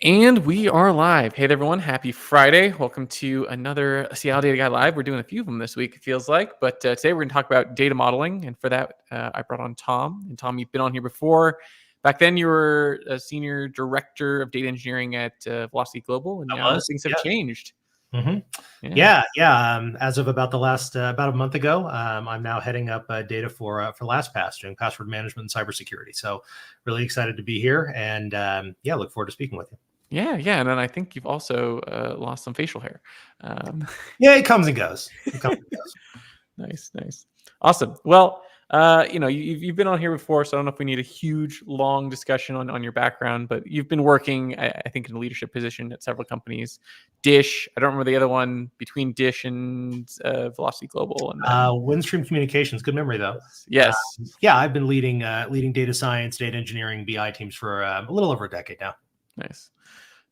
And we are live. Hey, everyone. Happy Friday. Welcome to another Seattle Data Guy Live. We're doing a few of them this week, it feels like. But today we're going to talk about data modeling. And for that, I brought on Tom. And Tom, you've been on here before. Back then, you were a senior director of data engineering at Velocity Global. And now things have changed. Mm-hmm. Yeah. As of about about a month ago, I'm now heading up data for LastPass, doing password management and cybersecurity. So really excited to be here, and look forward to speaking with you. Yeah, and then I think you've also lost some facial hair. Yeah, it comes and goes. Nice. Awesome. Well, you've been on here before, so I don't know if we need a huge, long discussion on your background, but you've been working, I think, in a leadership position at several companies. Dish, I don't remember the other one, between Dish and Velocity Global. And Windstream Communications, good memory though. Yes. I've been leading data science, data engineering, BI teams for a little over a decade now.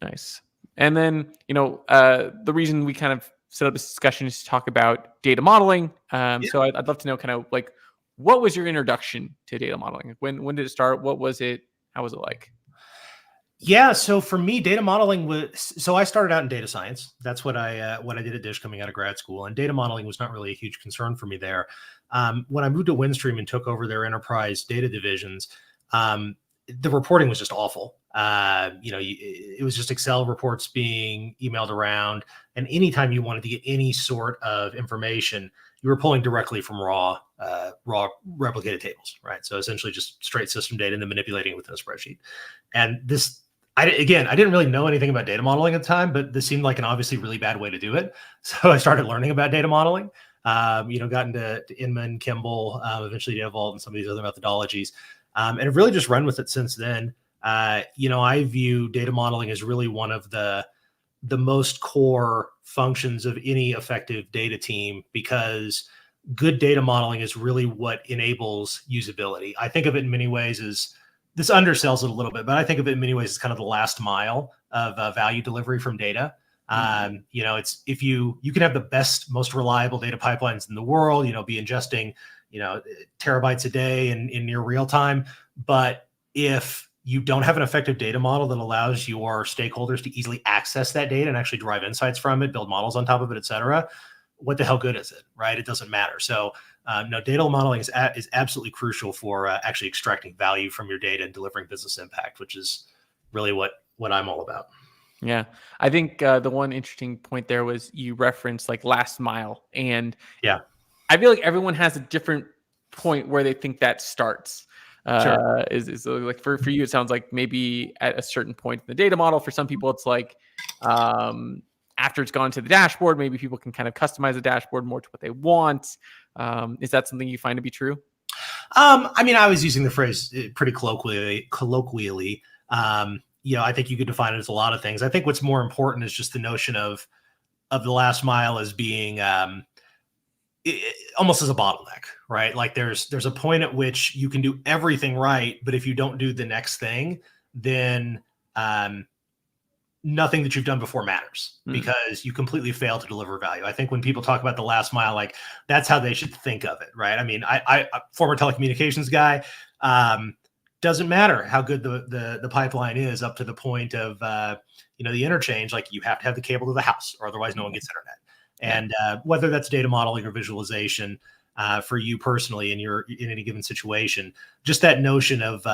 Nice. And then, the reason we kind of set up this discussion is to talk about data modeling. So I'd love to know kind of like, what was your introduction to data modeling? When did it start? What was it? How was it like? Yeah, so for me, data modeling I started out in data science. That's what I did at Dish coming out of grad school, and data modeling was not really a huge concern for me there. When I moved to Windstream and took over their enterprise data divisions, the reporting was just awful. It was just Excel reports being emailed around, and anytime you wanted to get any sort of information, you were pulling directly from raw replicated tables, right? So essentially just straight system data and then manipulating it within a spreadsheet. And I didn't really know anything about data modeling at the time, but this seemed like an obviously really bad way to do it. So I started learning about data modeling, got into Inman, Kimball, eventually Data Vault and some of these other methodologies. And I've really just run with it since then. I view data modeling as really one of the most core functions of any effective data team, because good data modeling is really what enables usability. I think of it in many ways as, this undersells it a little bit, but I think of it in many ways as kind of the last mile of value delivery from data. It's if you can have the best, most reliable data pipelines in the world, be ingesting, terabytes a day in near real time. But if you don't have an effective data model that allows your stakeholders to easily access that data and actually derive insights from it, build models on top of it, et cetera, what the hell good is it, right? It doesn't matter. So data modeling is absolutely crucial for actually extracting value from your data and delivering business impact, which is really what I'm all about. Yeah, I think the one interesting point there was you referenced like last mile, and I feel like everyone has a different point where they think that starts. Sure. Is like for you, it sounds like maybe at a certain point in the data model. For some people, it's like after it's gone to the dashboard, maybe people can kind of customize the dashboard more to what they want. Is that something you find to be true? I was using the phrase pretty colloquially. I think you could define it as a lot of things. I think what's more important is just the notion of the last mile as being almost as a bottleneck, right? Like there's a point at which you can do everything right, but if you don't do the next thing, then nothing that you've done before matters, because you completely fail to deliver value. I think when people talk about the last mile, like that's how they should think of it, right? I mean, I former telecommunications guy, doesn't matter how good the pipeline is up to the point of the interchange. Like you have to have the cable to the house, or otherwise no one gets internet. And whether that's data modeling or visualization for you personally in any given situation, just that notion of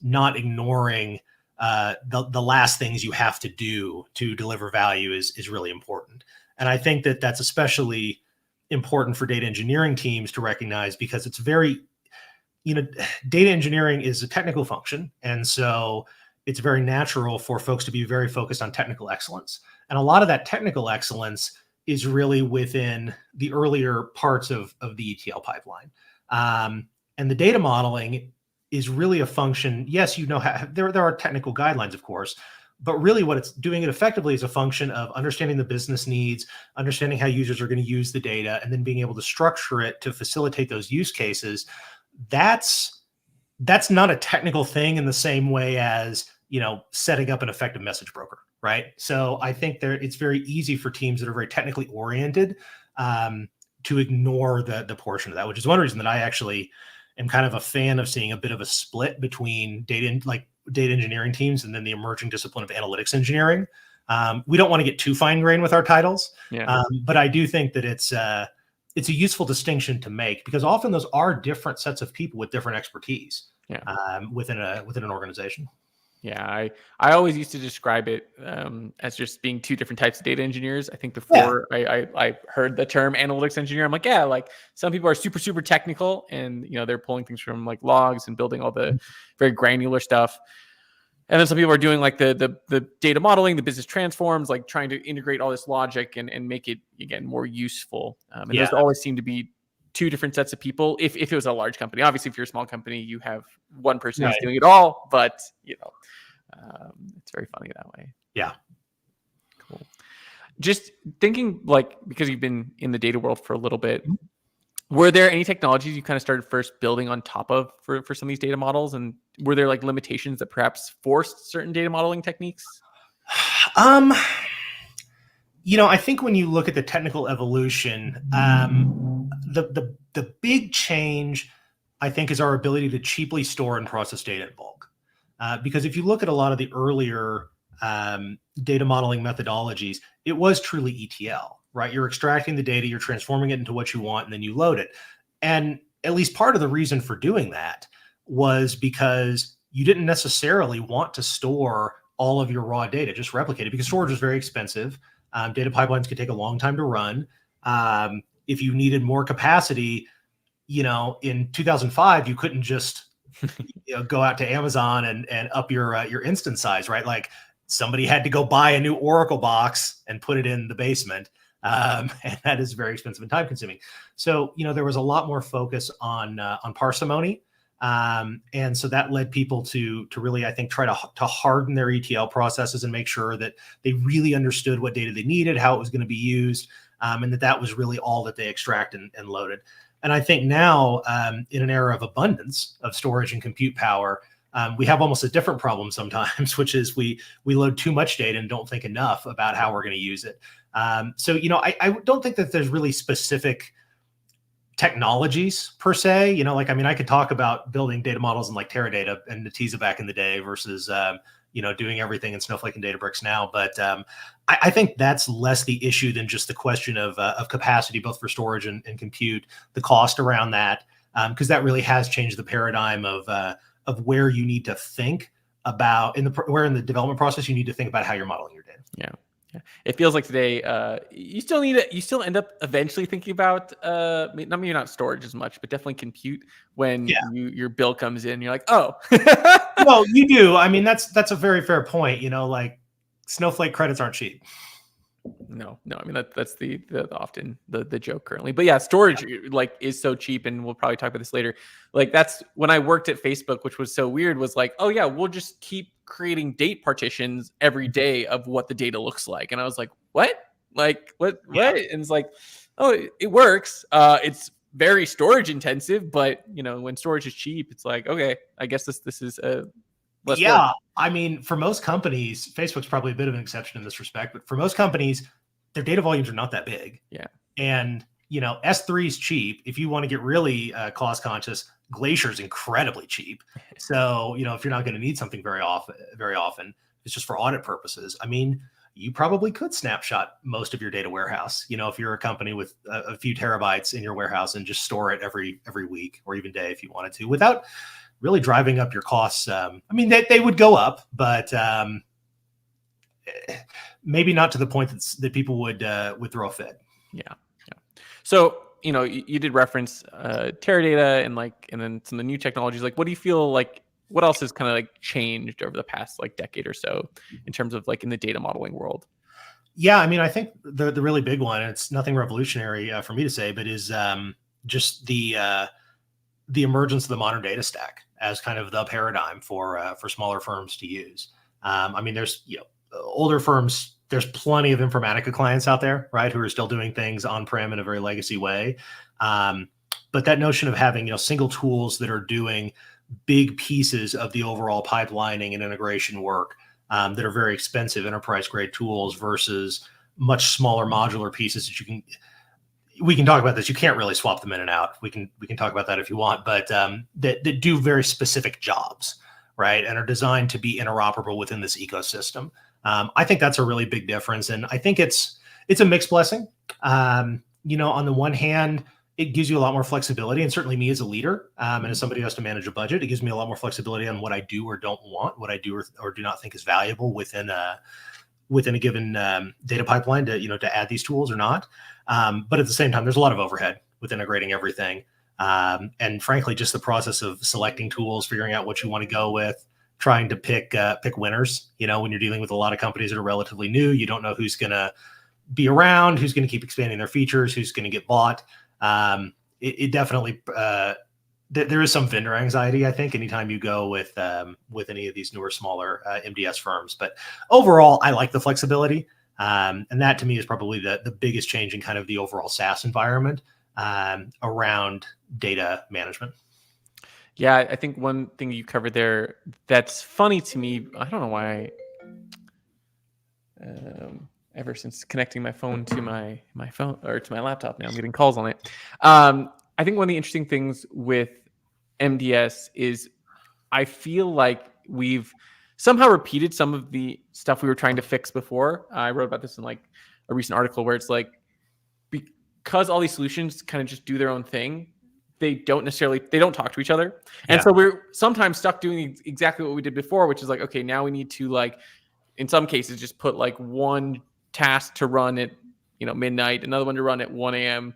not ignoring the last things you have to do to deliver value is really important. And I think that that's especially important for data engineering teams to recognize, because it's very, data engineering is a technical function. And so it's very natural for folks to be very focused on technical excellence. And a lot of that technical excellence is really within the earlier parts of the ETL pipeline. And the data modeling is really a function. Yes, there are technical guidelines, of course, but really what it's doing it effectively is a function of understanding the business needs, understanding how users are going to use the data, and then being able to structure it to facilitate those use cases. That's not a technical thing in the same way as, setting up an effective message broker, right? So I think it's very easy for teams that are very technically oriented to ignore the portion of that, which is one reason that I actually am kind of a fan of seeing a bit of a split between data, like data engineering teams and then the emerging discipline of analytics engineering. We don't want to get too fine grained with our titles, but I do think that it's a useful distinction to make, because often those are different sets of people with different expertise within an organization. Yeah, I always used to describe it as just being two different types of data engineers. I think before I heard the term analytics engineer, I'm like, yeah, like some people are super technical, and they're pulling things from like logs and building all the very granular stuff. And then some people are doing like the data modeling, the business transforms, like trying to integrate all this logic and make it again more useful. And those always seem to be two different sets of people. If it was a large company, obviously, if you're a small company, you have one person who's doing it all. But it's very funny that way. Yeah. Cool. Just thinking, like, because you've been in the data world for a little bit, were there any technologies you kind of started first building on top of for some of these data models? And were there like limitations that perhaps forced certain data modeling techniques? I think when you look at the technical evolution, the big change, I think, is our ability to cheaply store and process data in bulk. Because if you look at a lot of the earlier data modeling methodologies, it was truly ETL, right? You're extracting the data, you're transforming it into what you want, and then you load it. And at least part of the reason for doing that was because you didn't necessarily want to store all of your raw data, just replicate it, because storage is very expensive. Data pipelines could take a long time to run. If you needed more capacity, in 2005, you couldn't just go out to Amazon and up your instance size, right? Like somebody had to go buy a new Oracle box and put it in the basement. And that is very expensive and time consuming. So, there was a lot more focus on parsimony. And so that led people to really, I think, try to harden their ETL processes and make sure that they really understood what data they needed, how it was going to be used, and that was really all that they extract and loaded. And I think now, in an era of abundance of storage and compute power, we have almost a different problem sometimes, which is we load too much data and don't think enough about how we're going to use it. So, I don't think that there's really specific technologies per se. I could talk about building data models in like Teradata and Netezza back in the day versus, doing everything in Snowflake and Databricks now. But I think that's less the issue than just the question of capacity, both for storage and compute, the cost around that, because that really has changed the paradigm of where you need to think about where in the development process you need to think about how you're modeling your data. Yeah. It feels like today, you still end up eventually thinking about, maybe not storage as much, but definitely compute when your bill comes in. You're like, oh, well, you do. I mean, that's a very fair point. Like Snowflake credits aren't cheap. No. I mean, that's the often the joke currently. But yeah, storage like is so cheap, and we'll probably talk about this later. Like that's when I worked at Facebook, which was so weird. Was like, oh yeah, we'll just keep creating date partitions every day of what the data looks like, and I was like, what? Like what? And it's like, oh, it works. It's very storage intensive, but when storage is cheap, it's like, okay, I guess this is less work. I mean, for most companies, Facebook's probably a bit of an exception in this respect, but for most companies, their data volumes are not that big. Yeah. And, S3 is cheap. If you want to get really cost conscious, Glacier's incredibly cheap. So, if you're not going to need something very often, it's just for audit purposes. I mean, you probably could snapshot most of your data warehouse, if you're a company with a few terabytes in your warehouse, and just store it every week or even day if you wanted to, without really driving up your costs. I mean, they would go up, but maybe not to the point that people would throw a fit. Yeah. So, you did reference Teradata and then some of the new technologies. Like, what do you feel like? What else has kind of like changed over the past like decade or so in terms of like in the data modeling world? Yeah, I mean, I think the really big one, and it's nothing revolutionary for me to say, but is just the emergence of the modern data stack as kind of the paradigm for smaller firms to use. I mean, there's older firms. There's plenty of Informatica clients out there, right, who are still doing things on-prem in a very legacy way. But that notion of having single tools that are doing big pieces of the overall pipelining and integration work that are very expensive enterprise-grade tools versus much smaller modular pieces that we can talk about this. You can't really swap them in and out. We can talk about that if you want, but that do very specific jobs, right, and are designed to be interoperable within this ecosystem. I think that's a really big difference, and I think it's a mixed blessing. On the one hand, it gives you a lot more flexibility, and certainly me as a leader, and as somebody who has to manage a budget, it gives me a lot more flexibility on what I do or don't want, what I do or do not think is valuable within a given data pipeline to add these tools or not. But at the same time, there's a lot of overhead with integrating everything. And frankly, just the process of selecting tools, figuring out what you want to go with, trying to pick winners. When you're dealing with a lot of companies that are relatively new, you don't know who's going to be around, who's going to keep expanding their features, who's going to get bought. It definitely there is some vendor anxiety, I think, anytime you go with any of these newer, smaller MDS firms. But overall, I like the flexibility, and that to me is probably the biggest change in kind of the overall SaaS environment around data management. Yeah, I think one thing you covered there that's funny to me, I don't know why, ever since connecting my phone to my phone or to my laptop, now I'm getting calls on it. I think one of the interesting things with MDS is I feel like we've somehow repeated some of the stuff we were trying to fix before. I wrote about this in like a recent article where it's like, because all these solutions kind of just do their own thing, they don't talk to each other. And so we're sometimes stuck doing exactly what we did before, which is like, okay, now we need to, like, in some cases, just put like one task to run at midnight, another one to run at 1 a.m.,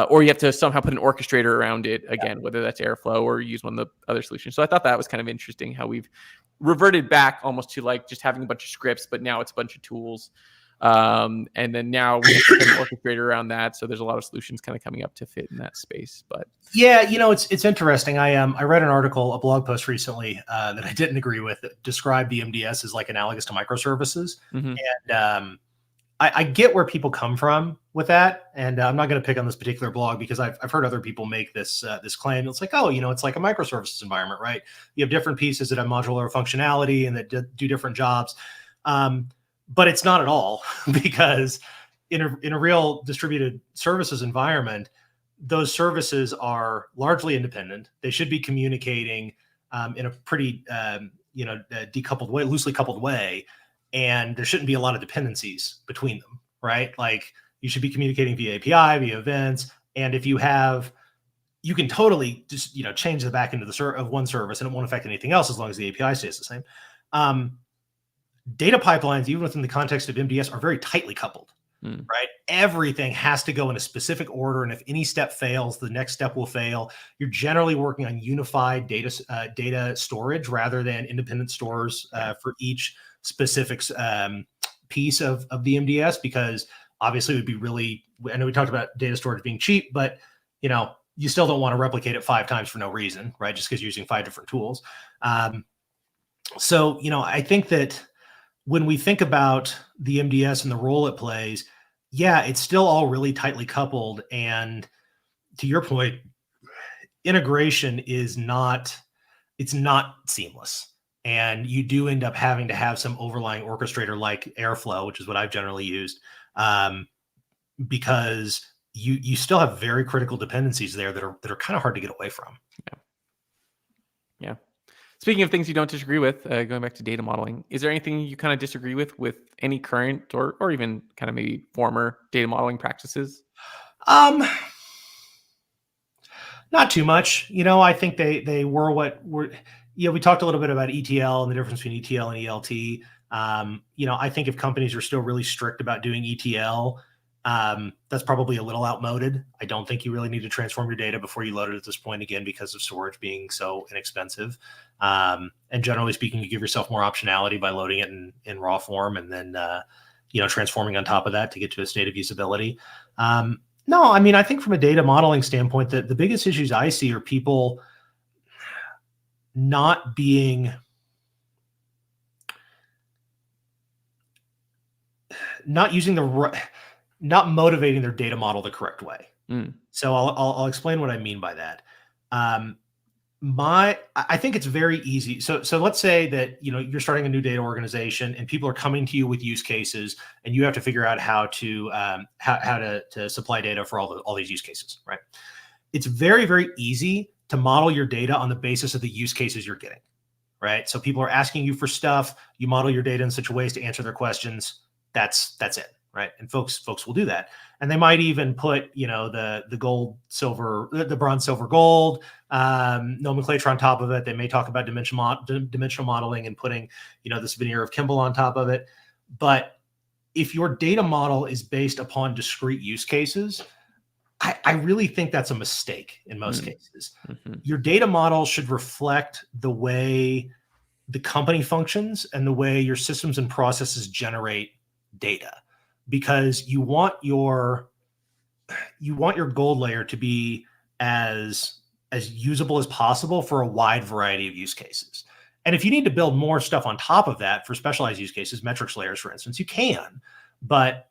or you have to somehow put an orchestrator around it again, whether that's Airflow or use one of the other solutions. So I thought that was kind of interesting how we've reverted back almost to like just having a bunch of scripts, but now it's a bunch of tools. And then now we have to put an orchestrator around that. So there's a lot of solutions kind of coming up to fit in that space. But yeah, it's interesting. I read an article, a blog post recently that I didn't agree with, that described the MDS as like analogous to microservices. Mm-hmm. And I get where people come from with that, and I'm not going to pick on this particular blog because I've heard other people make this claim. It's like, it's like a microservices environment, right? You have different pieces that have modular functionality and that do different jobs, but it's not at all, because in a real distributed services environment, those services are largely independent. They should be communicating in a pretty decoupled way, loosely coupled way. And there shouldn't be a lot of dependencies between them, right? Like, you should be communicating via API, via events. And if you can totally just, change the back end of one service and it won't affect anything else as long as the API stays the same. Data pipelines, even within the context of MDS, are very tightly coupled, right? Everything has to go in a specific order. And if any step fails, the next step will fail. You're generally working on unified data storage rather than independent stores for each specific piece of the MDS, because obviously it would be really, I know we talked about data storage being cheap, but you still don't want to replicate it 5 times for no reason, right? Just because you're using 5 different tools. So I think that when we think about the MDS and the role it plays, yeah, it's still all really tightly coupled. And to your point, integration is not seamless. And you do end up having to have some overlying orchestrator like Airflow, which is what I've generally used, because you still have very critical dependencies there that are kind of hard to get away from. Yeah. Speaking of things you don't disagree with, going back to data modeling, is there anything you kind of disagree with any current or even kind of maybe former data modeling practices? Not too much. I think they were what were. We talked a little bit about ETL and the difference between ETL and ELT. I think if companies are still really strict about doing ETL, that's probably a little outmoded. I don't think you really need to transform your data before you load it at this point, again, because of storage being so inexpensive. And generally speaking, you give yourself more optionality by loading it in raw form and then, transforming on top of that to get to a state of usability. No, I mean, I think from a data modeling standpoint, the biggest issues I see are people not motivating their data model the correct way. So I'll explain what I mean by that. I think it's very easy. So let's say that you're starting a new data organization and people are coming to you with use cases, and you have to figure out how to supply data for all these use cases, right? It's very, very easy to model your data on the basis of the use cases you're getting, right? So people are asking you for stuff. You model your data in such a way as to answer their questions. That's it, right? And folks will do that, and they might even put the gold, silver, the bronze, silver, gold nomenclature on top of it. They may talk about dimensional modeling and putting this veneer of Kimball on top of it. But if your data model is based upon discrete use cases, I really think that's a mistake in most cases. Your data model should reflect the way the company functions and the way your systems and processes generate data, because you want your gold layer to be as usable as possible for a wide variety of use cases. And if you need to build more stuff on top of that for specialized use cases, metrics layers, for instance, you can. But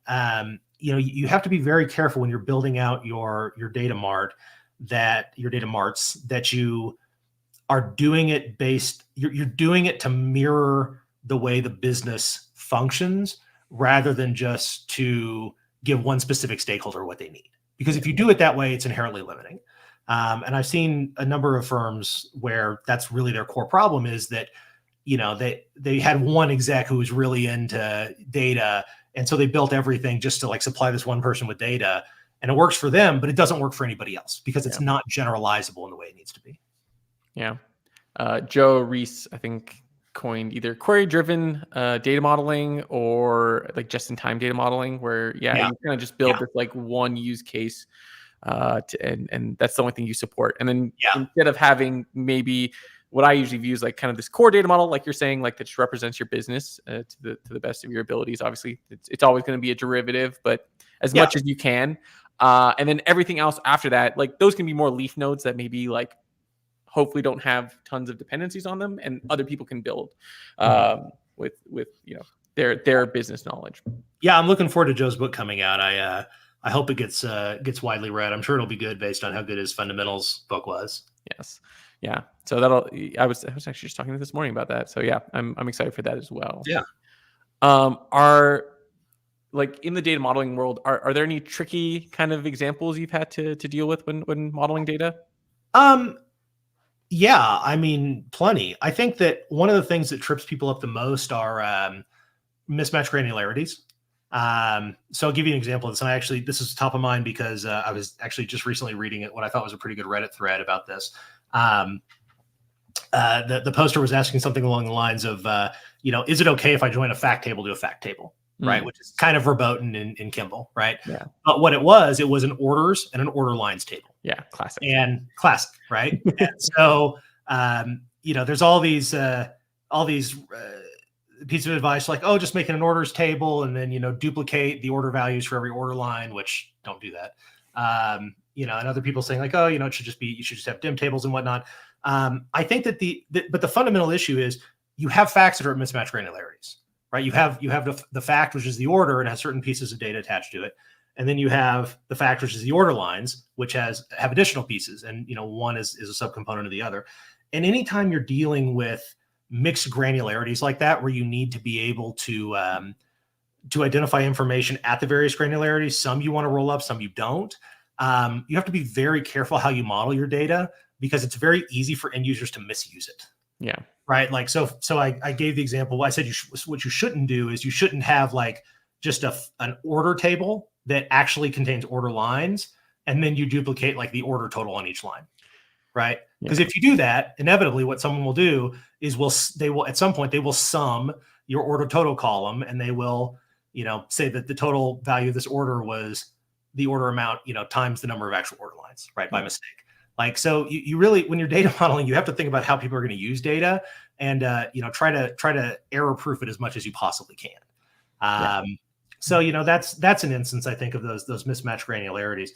you have to be very careful when you're building out your data marts, that you are doing it you're doing it to mirror the way the business functions, rather than just to give one specific stakeholder what they need. Because if you do it that way, it's inherently limiting. And I've seen a number of firms where that's really their core problem, is that they had one exec who was really into data, and so they built everything just to supply this one person with data, and it works for them, but it doesn't work for anybody else because it's not generalizable in the way it needs to be. Yeah. Joe Reese, I think, coined either query-driven data modeling or just-in-time data modeling, where you kind of just build this one use case, and that's the only thing you support. And then instead of having maybe what I usually view as kind of this core data model, like you're saying, that just represents your business to the best of your abilities. Obviously, it's always going to be a derivative, but as much as you can. And then everything else after that, those can be more leaf nodes that maybe hopefully don't have tons of dependencies on them, and other people can build with their business knowledge. Yeah, I'm looking forward to Joe's book coming out. I hope it gets widely read. I'm sure it'll be good based on how good his fundamentals book was. Yes. Yeah. So I was actually just talking this morning about that. So yeah, I'm excited for that as well. Yeah. Are in the data modeling world, are there any tricky kind of examples you've had to deal with when modeling data? Yeah, I mean, plenty. I think that one of the things that trips people up the most are mismatch granularities. So I'll give you an example of this. And this is top of mind because I was actually just recently reading what I thought was a pretty good Reddit thread about this. The poster was asking something along the lines of, is it okay if I join a fact table to a fact table? Right. Which is kind of verboten in Kimball. Right. Yeah. But what it was an orders and an order lines table. Yeah. Classic. Right. And so, there's all these pieces of advice just make an orders table and then, duplicate the order values for every order line, which don't do that. And other people saying you should just have dim tables and whatnot. I think that but the fundamental issue is you have facts that are at mismatch granularities, right? You have the fact, which is the order and has certain pieces of data attached to it. And then you have the fact, which is the order lines, which have additional pieces. And, one is a subcomponent of the other. And anytime you're dealing with mixed granularities like that, where you need to be able to identify information at the various granularities, some you want to roll up, some you don't. You have to be very careful how you model your data, because it's very easy for end users to misuse it. Yeah. Right. So I gave the example. I said what you shouldn't do is you shouldn't have just an order table that actually contains order lines, and then you duplicate the order total on each line. Right. Because if you do that, inevitably what someone will do is at some point they will sum your order total column, and they will, say that the total value of this order was the order amount, times the number of actual order lines, right? By mistake. So you really, when you're data modeling, you have to think about how people are going to use data, and, try to error proof it as much as you possibly can. So, that's an instance, I think, of those mismatch granularities.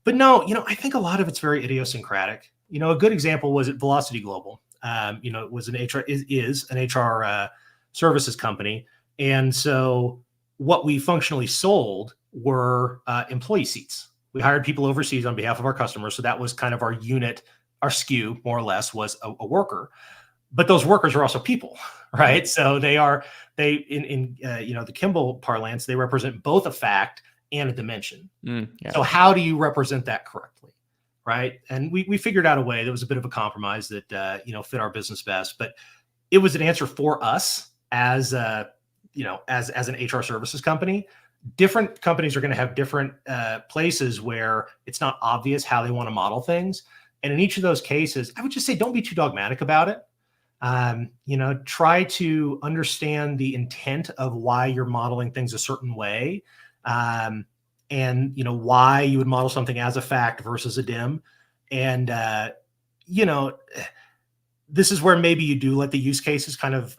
But no, I think a lot of it's very idiosyncratic. A good example was at Velocity Global. It was is an HR services company. And so what we functionally sold were employee seats. We hired people overseas on behalf of our customers. So that was kind of our unit, our SKU, more or less, was a worker. But those workers are also people, right? So in the Kimball parlance, they represent both a fact and a dimension. So how do you represent that correctly, right? And we figured out a way that was a bit of a compromise that fit our business best. But it was an answer for us as a, as an HR services company. Different companies are going to have different places where it's not obvious how they want to model things. And in each of those cases, I would just say, don't be too dogmatic about it. Try to understand the intent of why you're modeling things a certain way. And why you would model something as a fact versus a dim. And, this is where maybe you do let the use cases kind of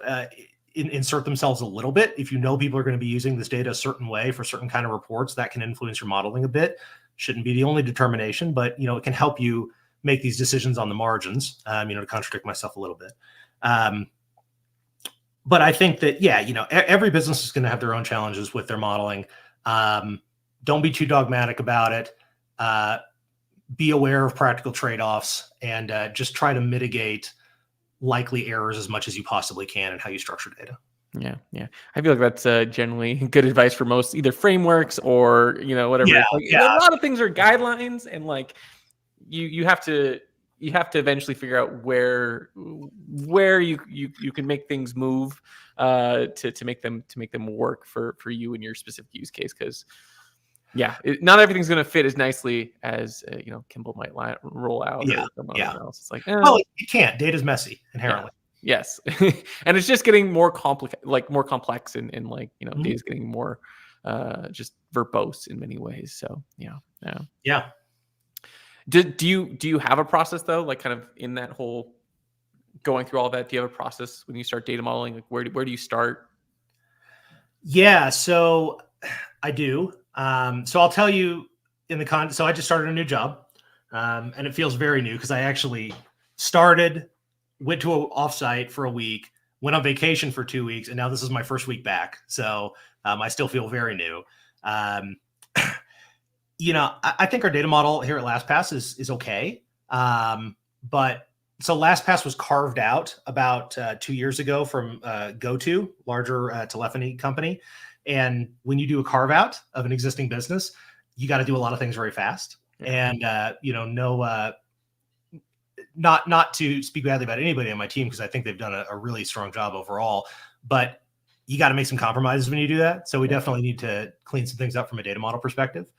insert themselves a little bit. If people are going to be using this data a certain way for certain kind of reports, that can influence your modeling a bit. Shouldn't be the only determination, but it can help you make these decisions on the margins. To contradict myself a little bit. But I think that every business is going to have their own challenges with their modeling. Don't be too dogmatic about it. Be aware of practical trade-offs, and just try to mitigate likely errors as much as you possibly can in how you structure data. Yeah. I feel like that's generally good advice for most either frameworks or whatever. Yeah. A lot of things are guidelines, and like you have to eventually figure out where you can make things move to make them work for you and your specific use case. Because not everything's going to fit as nicely as Kimball might roll out or someone else. It's like, well, it can't. Data's messy inherently. Yes, and it's just getting more complex, and data's getting more just verbose in many ways. So Yeah. Do you have a process though? Like kind of in that whole going through all that, do you have a process when you start data modeling? Like where do you start? Yeah, so I do. So I'll tell you so I just started a new job, and it feels very new because I actually went to an offsite for a week, went on vacation for 2 weeks, and now this is my first week back. So I still feel very new. I think our data model here at LastPass is okay. But so LastPass was carved out about 2 years ago from GoTo, larger telephony company. And when you do a carve out of an existing business, you got to do a lot of things very fast. And, not to speak badly about anybody on my team, because I think they've done a really strong job overall, but you got to make some compromises when you do that. So we definitely need to clean some things up from a data model perspective.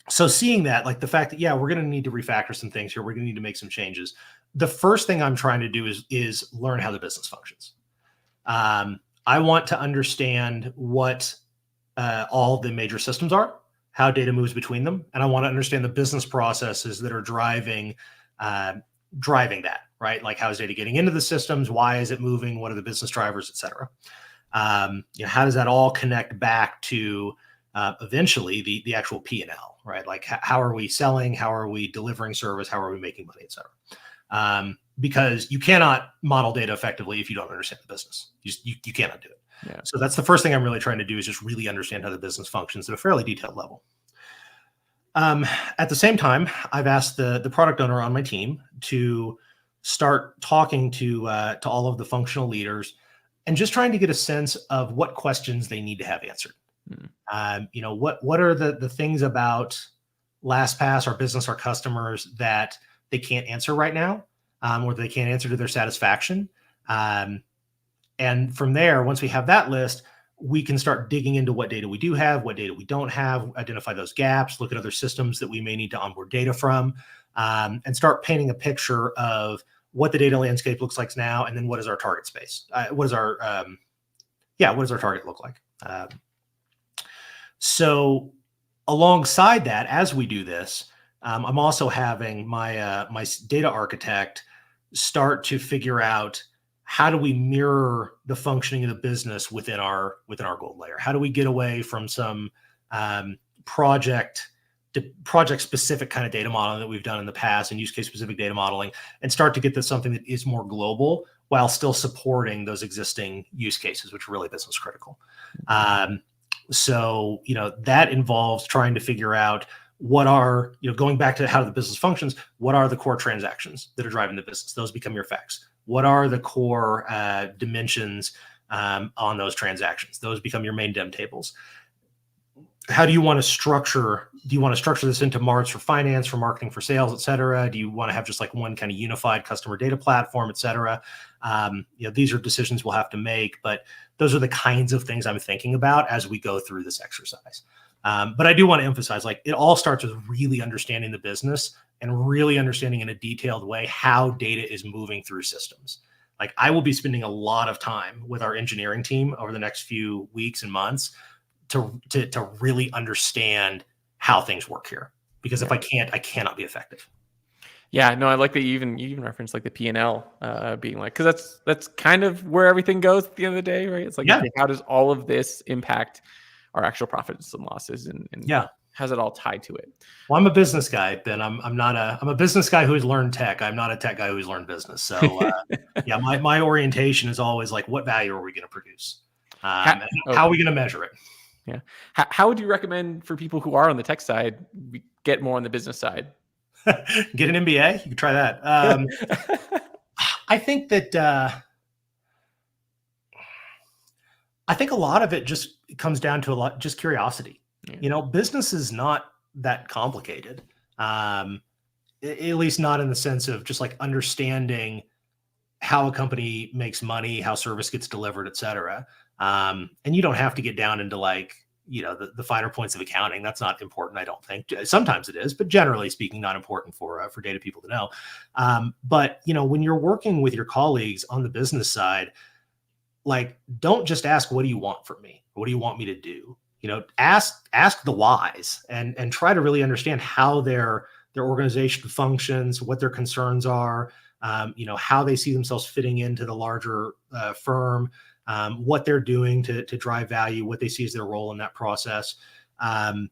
So seeing that, like the fact that, we're going to need to refactor some things here. We're going to need to make some changes. The first thing I'm trying to do is learn how the business functions. I want to understand what all the major systems are, how data moves between them. And I want to understand the business processes that are driving that, right? Like how is data getting into the systems? Why is it moving? What are the business drivers, et cetera? How does that all connect back to eventually the actual P&L, right? Like how are we selling? How are we delivering service? How are we making money, et cetera? Because you cannot model data effectively if you don't understand the business. You cannot do it. Yeah. So that's the first thing I'm really trying to do, is just really understand how the business functions at a fairly detailed level. At the same time, I've asked the product owner on my team to start talking to all of the functional leaders and just trying to get a sense of what questions they need to have answered. What are the things about LastPass, our business, our customers, that they can't answer right now, or they can't answer to their satisfaction. And from there, once we have that list, we can start digging into what data we do have, what data we don't have, identify those gaps, look at other systems that we may need to onboard data from, and start painting a picture of what the data landscape looks like now, and then what is our target space? What does our target look like? So alongside that, as we do this, I'm also having my data architect start to figure out, how do we mirror the functioning of the business within our gold layer? How do we get away from some project specific kind of data modeling that we've done in the past, and use case specific data modeling, and start to get to something that is more global while still supporting those existing use cases, which are really business critical. So that involves trying to figure out what are, going back to how the business functions, what are the core transactions that are driving the business? Those become your facts. What are the core dimensions on those transactions? Those become your main DEM tables. how do you want to structure? Do you want to structure this into marts for finance, for marketing, for sales, et cetera? Do you want to have just like one kind of unified customer data platform, et cetera? These are decisions we'll have to make, but those are the kinds of things I'm thinking about as we go through this exercise. But I do want to emphasize, like, it all starts with really understanding the business and really understanding in a detailed way how data is moving through systems. Like, I will be spending a lot of time with our engineering team over the next few weeks and months to really understand how things work here. Because if I can't, I cannot be effective. Yeah, no, I like that you even referenced like the P&L being like, because that's kind of where everything goes at the end of the day, right? It's like, okay, how does all of this impact our actual profits and losses, and how's it all tied to it? Well, I'm a business guy, Ben. I'm a business guy who's learned tech. I'm not a tech guy who's learned business. So my orientation is always like, what value are we going to produce? How are we going to measure it? Yeah. How would you recommend for people who are on the tech side get more on the business side? Get an MBA. You can try that. I think that I think a lot of it just comes down to just curiosity. Yeah. Business is not that complicated. At least not in the sense of just like understanding how a company makes money, how service gets delivered, et cetera. And you don't have to get down into like, the finer points of accounting. That's not important, I don't think. Sometimes it is, but generally speaking, not important for data people to know. But when you're working with your colleagues on the business side, like, don't just ask, what do you want from me? What do you want me to do? Ask the whys and try to really understand how their organization functions, what their concerns are, how they see themselves fitting into the larger firm, what they're doing to drive value, what they see as their role in that process. And,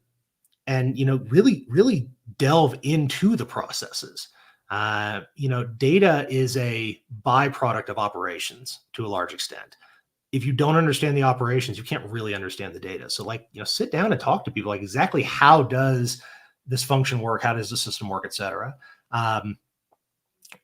really, really delve into the processes. Data is a byproduct of operations to a large extent. If you don't understand the operations, you can't really understand the data. So like, sit down and talk to people, like, exactly how does this function work? How does the system work, et cetera?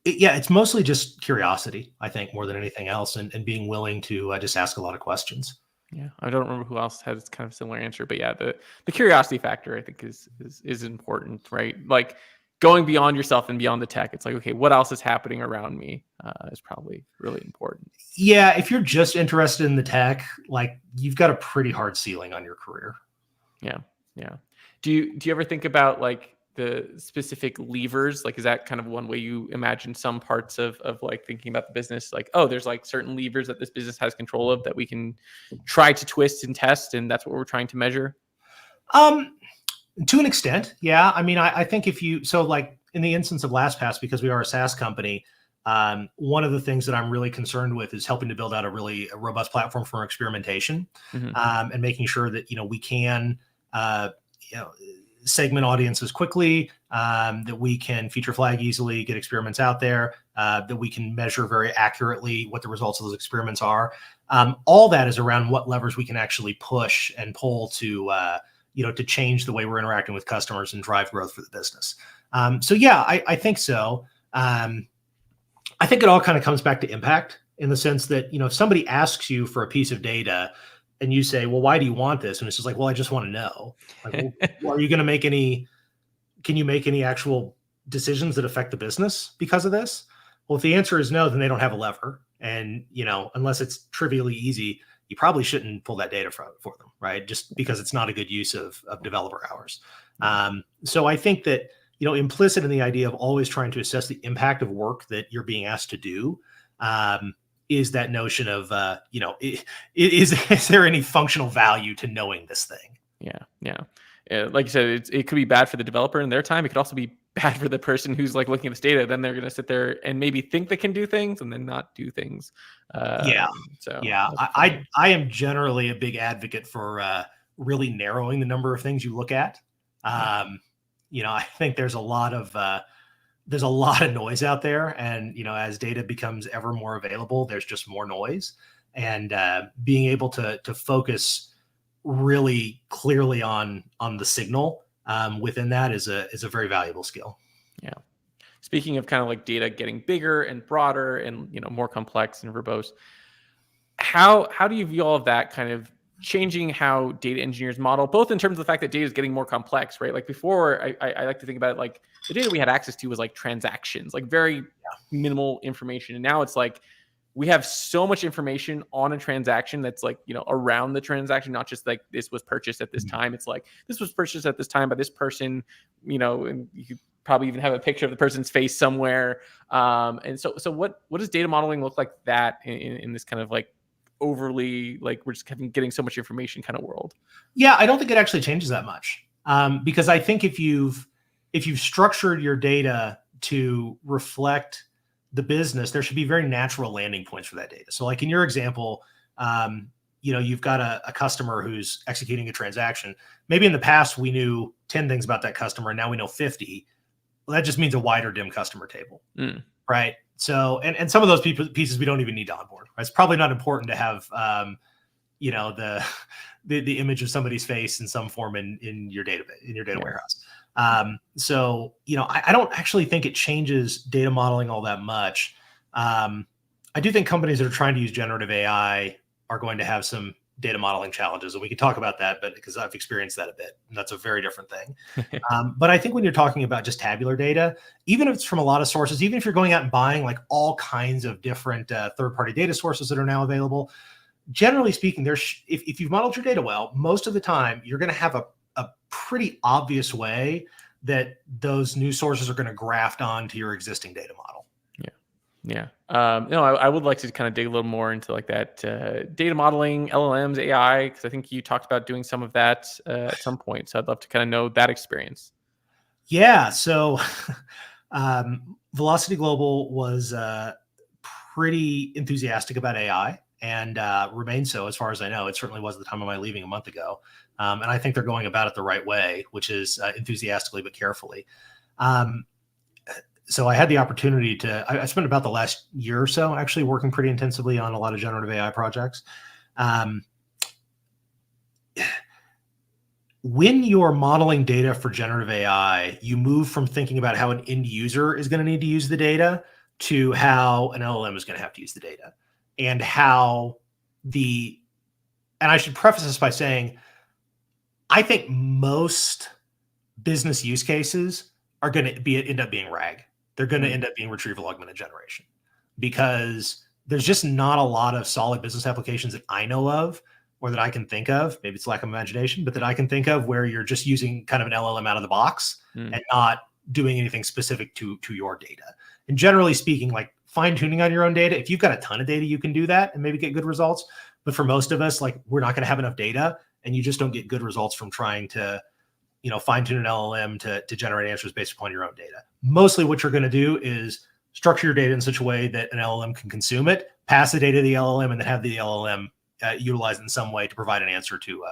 It's mostly just curiosity, I think, more than anything else, and being willing to just ask a lot of questions. Yeah, I don't remember who else has kind of similar answer, but yeah, the curiosity factor, I think, is important, right? Like, going beyond yourself and beyond the tech, it's like, okay, what else is happening around me is probably really important. Yeah, if you're just interested in the tech, like, you've got a pretty hard ceiling on your career. Yeah. Do you ever think about like the specific levers? Like, is that kind of one way you imagine some parts of like thinking about the business? Like, oh, there's like certain levers that this business has control of that we can try to twist and test, and that's what we're trying to measure? To an extent, yeah. I mean, I think so like in the instance of LastPass, because we are a SaaS company, one of the things that I'm really concerned with is helping to build out a really robust platform for experimentation, and making sure that, we can, segment audiences quickly, that we can feature flag easily, get experiments out there, that we can measure very accurately what the results of those experiments are. All that is around what levers we can actually push and pull to change the way we're interacting with customers and drive growth for the business. So yeah, I think so. I think it all kind of comes back to impact, in the sense that, if somebody asks you for a piece of data and you say, well, why do you want this? And it's just like, well, I just want to know. Like, well, are you going to can you make any actual decisions that affect the business because of this? Well, if the answer is no, then they don't have a lever. And, unless it's trivially easy, you probably shouldn't pull that data for them, right? Just because it's not a good use of developer hours. So I think that, implicit in the idea of always trying to assess the impact of work that you're being asked to do, is that notion of, is there any functional value to knowing this thing? Yeah. Like you said, it could be bad for the developer in their time. It could also be bad for the person who's like looking at this data. Then they're going to sit there and maybe think they can do things and then not do things. I am generally a big advocate for really narrowing the number of things you look at. I think there's a lot of noise out there, and as data becomes ever more available, there's just more noise, and being able to focus really clearly on the signal within that is a very valuable skill. Yeah. Speaking of kind of like data getting bigger and broader and more complex and verbose, how do you view all of that kind of changing how data engineers model, both in terms of the fact that data is getting more complex, right? Like before, I like to think about it like the data we had access to was like transactions, like very minimal information. And now it's like we have so much information on a transaction that's like, around the transaction, not just like this was purchased at this time. It's like this was purchased at this time by this person, and you could probably even have a picture of the person's face somewhere. And so what does data modeling look like that in this kind of like overly, like we're just getting so much information kind of world? Yeah, I don't think it actually changes that much, because I think if you've structured your data to reflect the business, there should be very natural landing points for that data. So like in your example, you've got a customer who's executing a transaction. Maybe in the past we knew 10 things about that customer and now we know 50. Well, that just means a wider dim customer table, right? So, and some of those pieces we don't even need to onboard. Right? It's probably not important to have, the image of somebody's face in some form in your database, in your data warehouse. So, I don't actually think it changes data modeling all that much. I do think companies that are trying to use generative AI are going to have some data modeling challenges, and we can talk about that, but because I've experienced that a bit, and that's a very different thing. But I think when you're talking about just tabular data, even if it's from a lot of sources, even if you're going out and buying like all kinds of different third-party data sources that are now available, generally speaking, if you've modeled your data well, most of the time you're going to have a pretty obvious way that those new sources are going to graft onto your existing data model. Yeah. I would like to kind of dig a little more into like that data modeling, LLMs, AI, because I think you talked about doing some of that at some point. So I'd love to kind of know that experience. Yeah. So Velocity Global was pretty enthusiastic about AI and remains so as far as I know. It certainly was at the time of my leaving a month ago. And I think they're going about it the right way, which is enthusiastically but carefully. So I had the opportunity I spent about the last year or so actually working pretty intensively on a lot of generative AI projects. When you're modeling data for generative AI, you move from thinking about how an end user is going to need to use the data to how an LLM is going to have to use the data, and and I should preface this by saying, I think most business use cases are going to end up being RAG. They're going to end up being retrieval augmented generation, because there's just not a lot of solid business applications that I know of, or that I can think of, maybe it's lack of imagination, but that I can think of where you're just using kind of an LLM out of the box and not doing anything specific to your data. And generally speaking, like fine tuning on your own data, if you've got a ton of data, you can do that and maybe get good results. But for most of us, like we're not going to have enough data, and you just don't get good results from trying to fine tune an LLM to generate answers based upon your own data. Mostly what you're going to do is structure your data in such a way that an LLM can consume it, pass the data to the LLM, and then have the LLM utilized in some way to provide an answer to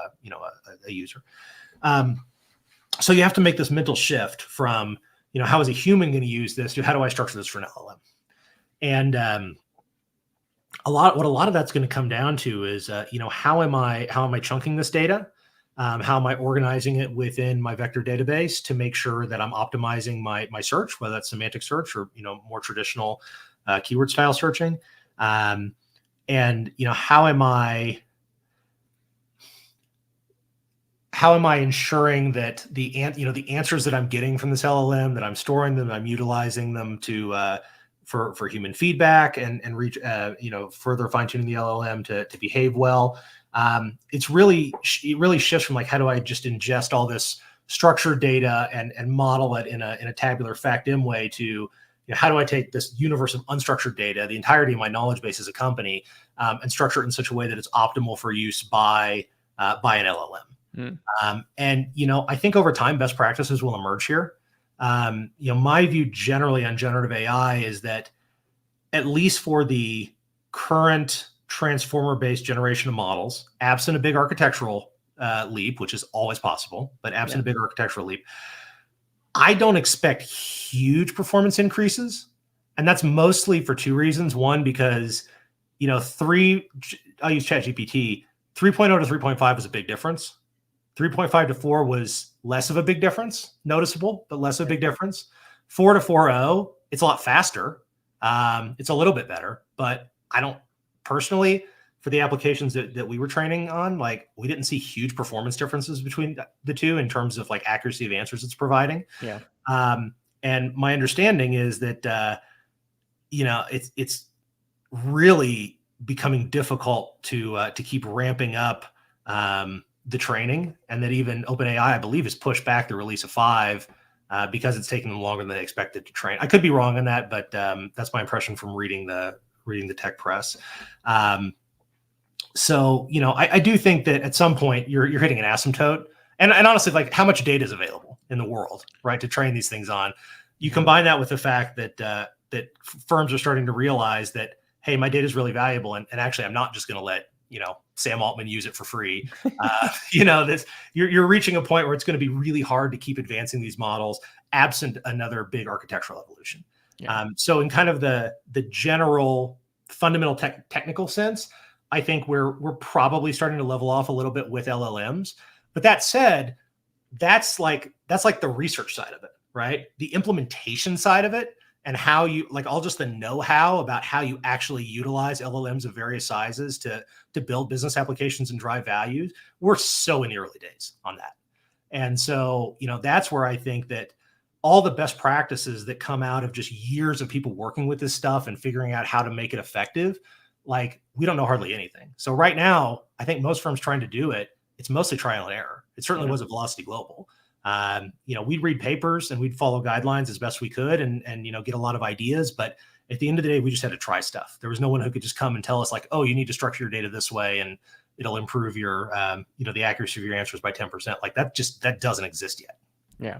a user. So you have to make this mental shift from how is a human going to use this to how do I structure this for an LLM? And what a lot of that's going to come down to is how am I chunking this data? How am I organizing it within my vector database to make sure that I'm optimizing my search, whether that's semantic search or more traditional keyword style searching, and how am I ensuring that the answers that I'm getting from this LLM, that I'm storing them, I'm utilizing them to for human feedback and reach further fine tuning the LLM to behave well. It really shifts from like, how do I just ingest all this structured data and model it in a tabular FactM way to, how do I take this universe of unstructured data, the entirety of my knowledge base as a company, and structure it in such a way that it's optimal for use by an LLM. And I think over time, best practices will emerge here. My view generally on generative AI is that, at least for the current transformer-based generation of models, absent a big architectural leap, which is always possible, but absent a big architectural leap, I don't expect huge performance increases. And that's mostly for two reasons. One, because, I'll use ChatGPT, 3.0 to 3.5 was a big difference. 3.5 to 4 was less of a big difference, noticeable, but less of a big difference. 4 to 4.0, it's a lot faster. It's a little bit better, but I don't personally for the applications that we were training on, like we didn't see huge performance differences between the two in terms of like accuracy of answers it's providing. Yeah. And my understanding is that it's really becoming difficult to keep ramping up the training, and that even OpenAI, I believe, has pushed back the release of 5 because it's taking them longer than they expected to train. I could be wrong on that, but that's my impression from reading the tech press. So I do think that at some point you're hitting an asymptote, and honestly, like how much data is available in the world, right, to train these things on. You combine that with the fact that that firms are starting to realize that, hey, my data is really valuable, and actually, I'm not just going to let Sam Altman use it for free. You're reaching a point where it's going to be really hard to keep advancing these models absent another big architectural evolution. Yeah. So in kind of the general fundamental technical sense, I think we're probably starting to level off a little bit with LLMs. But that said, that's like the research side of it, right? The implementation side of it, and how you like all just the know-how about how you actually utilize LLMs of various sizes to build business applications and drive values. We're so in the early days on that. And so, that's where I think that all the best practices that come out of just years of people working with this stuff and figuring out how to make it effective, like we don't know hardly anything. So right now, I think most firms trying to do it, it's mostly trial and error. It certainly was at Velocity Global. We'd read papers and we'd follow guidelines as best we could and get a lot of ideas. But at the end of the day, we just had to try stuff. There was no one who could just come and tell us like, oh, you need to structure your data this way and it'll improve your, the accuracy of your answers by 10%. Like that doesn't exist yet. Yeah.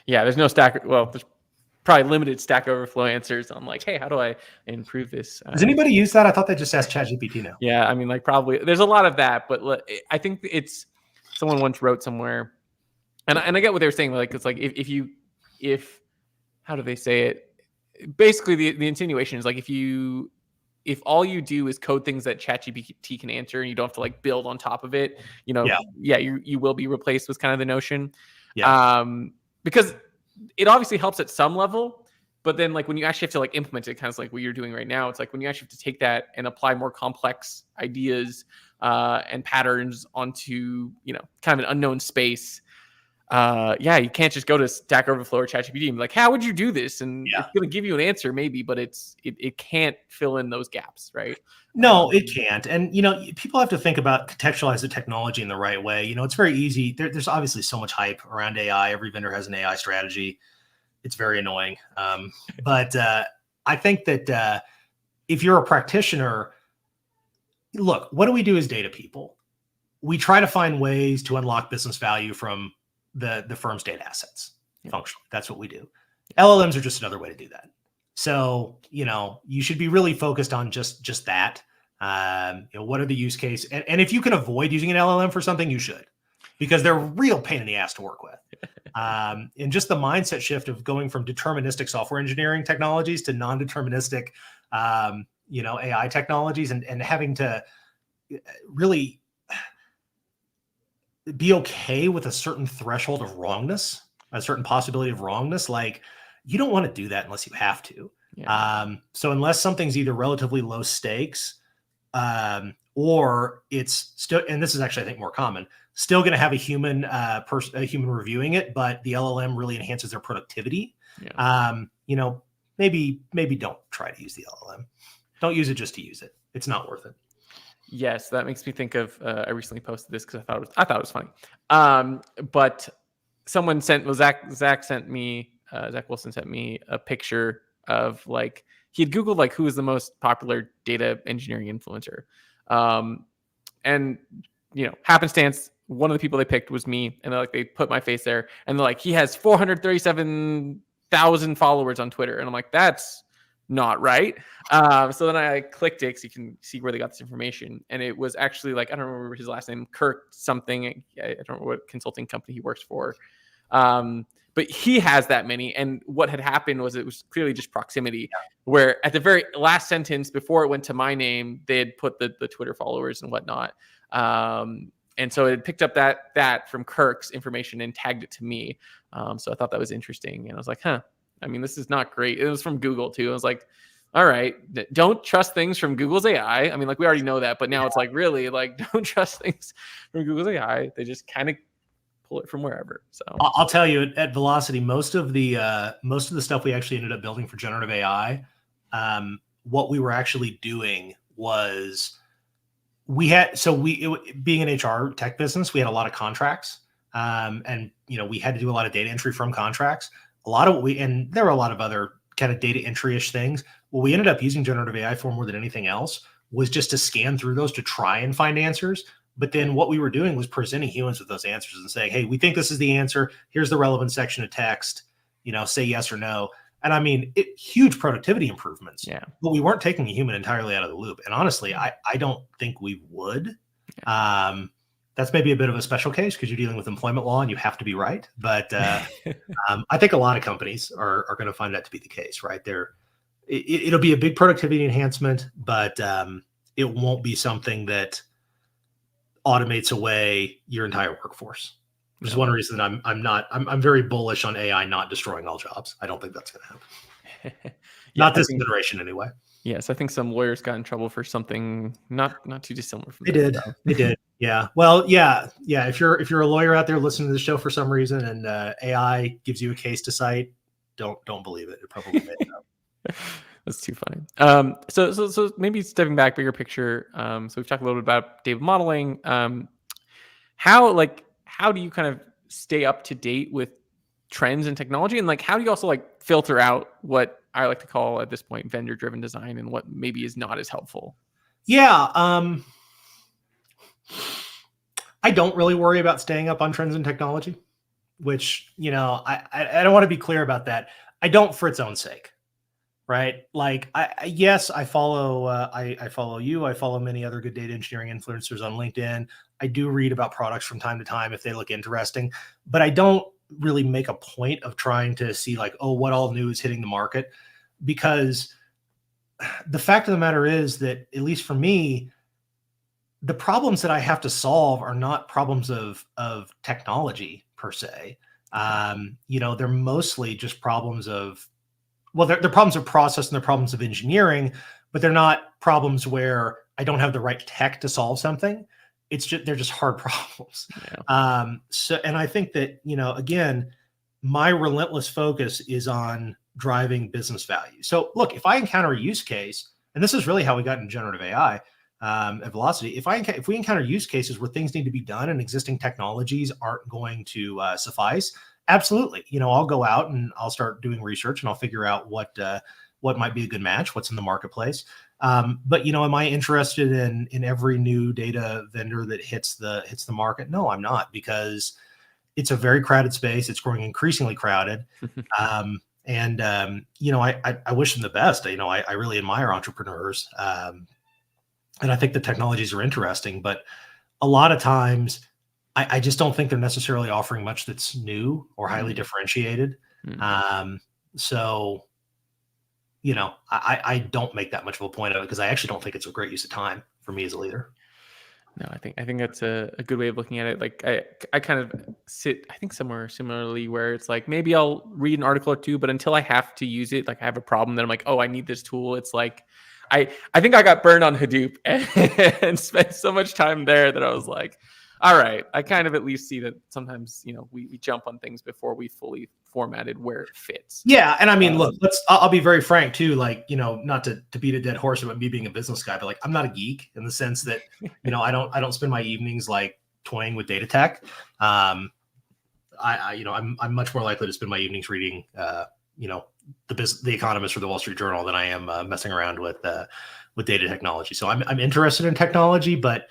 Yeah. There's no stack. Well, there's probably limited Stack Overflow answers on like, hey, how do I improve this? Does anybody use that? I thought they just asked ChatGPT now. Yeah. I mean, like probably there's a lot of that, but I think it's someone once wrote somewhere, and I get what they're saying. Like, it's like if how do they say it? Basically, the insinuation is like if all you do is code things that ChatGPT can answer and you don't have to like build on top of it, you will be replaced, was kind of the notion. Yeah. Because it obviously helps at some level, but then like when you actually have to like implement it, kind of like what you're doing right now, it's like when you actually have to take that and apply more complex ideas and patterns onto kind of an unknown space. You can't just go to Stack Overflow or ChatGPT and be like, how would you do this? And it's going to give you an answer maybe, but it can't fill in those gaps, right? No, it can't. And, people have to think about contextualize the technology in the right way. It's very easy. There's obviously so much hype around AI. Every vendor has an AI strategy. It's very annoying. But I think that if you're a practitioner, look, what do we do as data people? We try to find ways to unlock business value from the firm's data assets. Functionally, that's what we do. LLMs are just another way to do that. So, you should be really focused on just that. What are the use case? And if you can avoid using an LLM for something, you should, because they're a real pain in the ass to work with. And just the mindset shift of going from deterministic software engineering technologies to non-deterministic, AI technologies, and having to really be okay with a certain threshold of wrongness, a certain possibility of wrongness. Like, you don't want to do that unless you have to. Yeah. So unless something's either relatively low stakes, or it's still, and this is actually, I think, more common, still going to have a human reviewing it, but the LLM really enhances their productivity. Yeah. Maybe don't try to use the LLM. Don't use it just to use it. It's not worth it. Yes, that makes me think of. I recently posted this because I thought it was funny. But someone Zach Wilson sent me a picture of like he had Googled like who is the most popular data engineering influencer, and happenstance, one of the people they picked was me, and they put my face there, and they're like, he has 437,000 followers on Twitter, and I'm like, that's not right. So then I clicked it so you can see where they got this information. And it was actually like, I don't remember his last name, Kirk something. I don't know what consulting company he works for. But he has that many. And what had happened was it was clearly just proximity, where at the very last sentence before it went to my name, they had put the Twitter followers and whatnot. And so it picked up that from Kirk's information and tagged it to me. So I thought that was interesting. And I was like, huh. I mean, this is not great. It was from Google too. I was like, all right, don't trust things from Google's AI. I mean, like we already know that, but now it's like really like don't trust things from Google's AI. They just kind of pull it from wherever. So I'll tell you at Velocity, most of the stuff we actually ended up building for generative AI, what we were actually doing was being an HR tech business, we had a lot of contracts, and we had to do a lot of data entry from contracts. And there were a lot of other kind of data entry-ish things. What we ended up using generative AI for more than anything else was just to scan through those to try and find answers. But then what we were doing was presenting humans with those answers and saying, hey, we think this is the answer. Here's the relevant section of text, say yes or no. And I mean, huge productivity improvements. Yeah. But we weren't taking a human entirely out of the loop. And honestly, I don't think we would. Yeah. That's maybe a bit of a special case because you're dealing with employment law and you have to be right. But I think a lot of companies are going to find that to be the case, right? It'll be a big productivity enhancement, but it won't be something that automates away your entire workforce. Which is one reason that I'm very bullish on AI not destroying all jobs. I don't think that's going to happen. Not this generation anyway. Yes, I think some lawyers got in trouble for something not too dissimilar from They did. They did. Yeah. Well, yeah. If you're a lawyer out there listening to the show for some reason and AI gives you a case to cite, don't believe it. It probably made it up. That's too funny. So maybe stepping back, bigger picture. So we've talked a little bit about data modeling. How do you kind of stay up to date with trends and technology, and like how do you also like filter out what I like to call at this point vendor-driven design and what maybe is not as helpful? Yeah. I don't really worry about staying up on trends in technology, which, I don't want to be clear about that. I don't for its own sake, right? Like, I follow, I follow you. I follow many other good data engineering influencers on LinkedIn. I do read about products from time to time if they look interesting, but I don't really make a point of trying to see like, oh, what all new is hitting the market, because the fact of the matter is that, at least for me, the problems that I have to solve are not problems of technology per se. They're mostly just problems of, they're problems of process and they're problems of engineering, but they're not problems where I don't have the right tech to solve something. They're just hard problems. Yeah. And I think that, again, my relentless focus is on driving business value. So look, if I encounter a use case, and this is really how we got into generative AI at Velocity, if we encounter use cases where things need to be done and existing technologies aren't going to suffice, absolutely. I'll go out and I'll start doing research and I'll figure out what might be a good match, what's in the marketplace. But am I interested in every new data vendor that hits the market? No, I'm not, because it's a very crowded space. It's growing increasingly crowded. I wish them the best. I really admire entrepreneurs. And I think the technologies are interesting, but a lot of times I just don't think they're necessarily offering much that's new or highly differentiated. So, I don't make that much of a point of it because I actually don't think it's a great use of time for me as a leader. No, I think that's a good way of looking at it. Like I kind of sit, I think, somewhere similarly where it's like maybe I'll read an article or two, but until I have to use it, like I have a problem that I'm like, oh, I need this tool. It's like I think I got burned on Hadoop and spent so much time there that I was like, all right, I kind of at least see that sometimes, we jump on things before we fully formatted where it fits. Yeah. And I mean, look, I'll be very frank too, like, not to beat a dead horse about me being a business guy, but like, I'm not a geek in the sense that, I don't spend my evenings like toying with data tech. I'm much more likely to spend my evenings reading, the Economist or the Wall Street Journal than I am messing around with data technology. So I'm interested in technology, but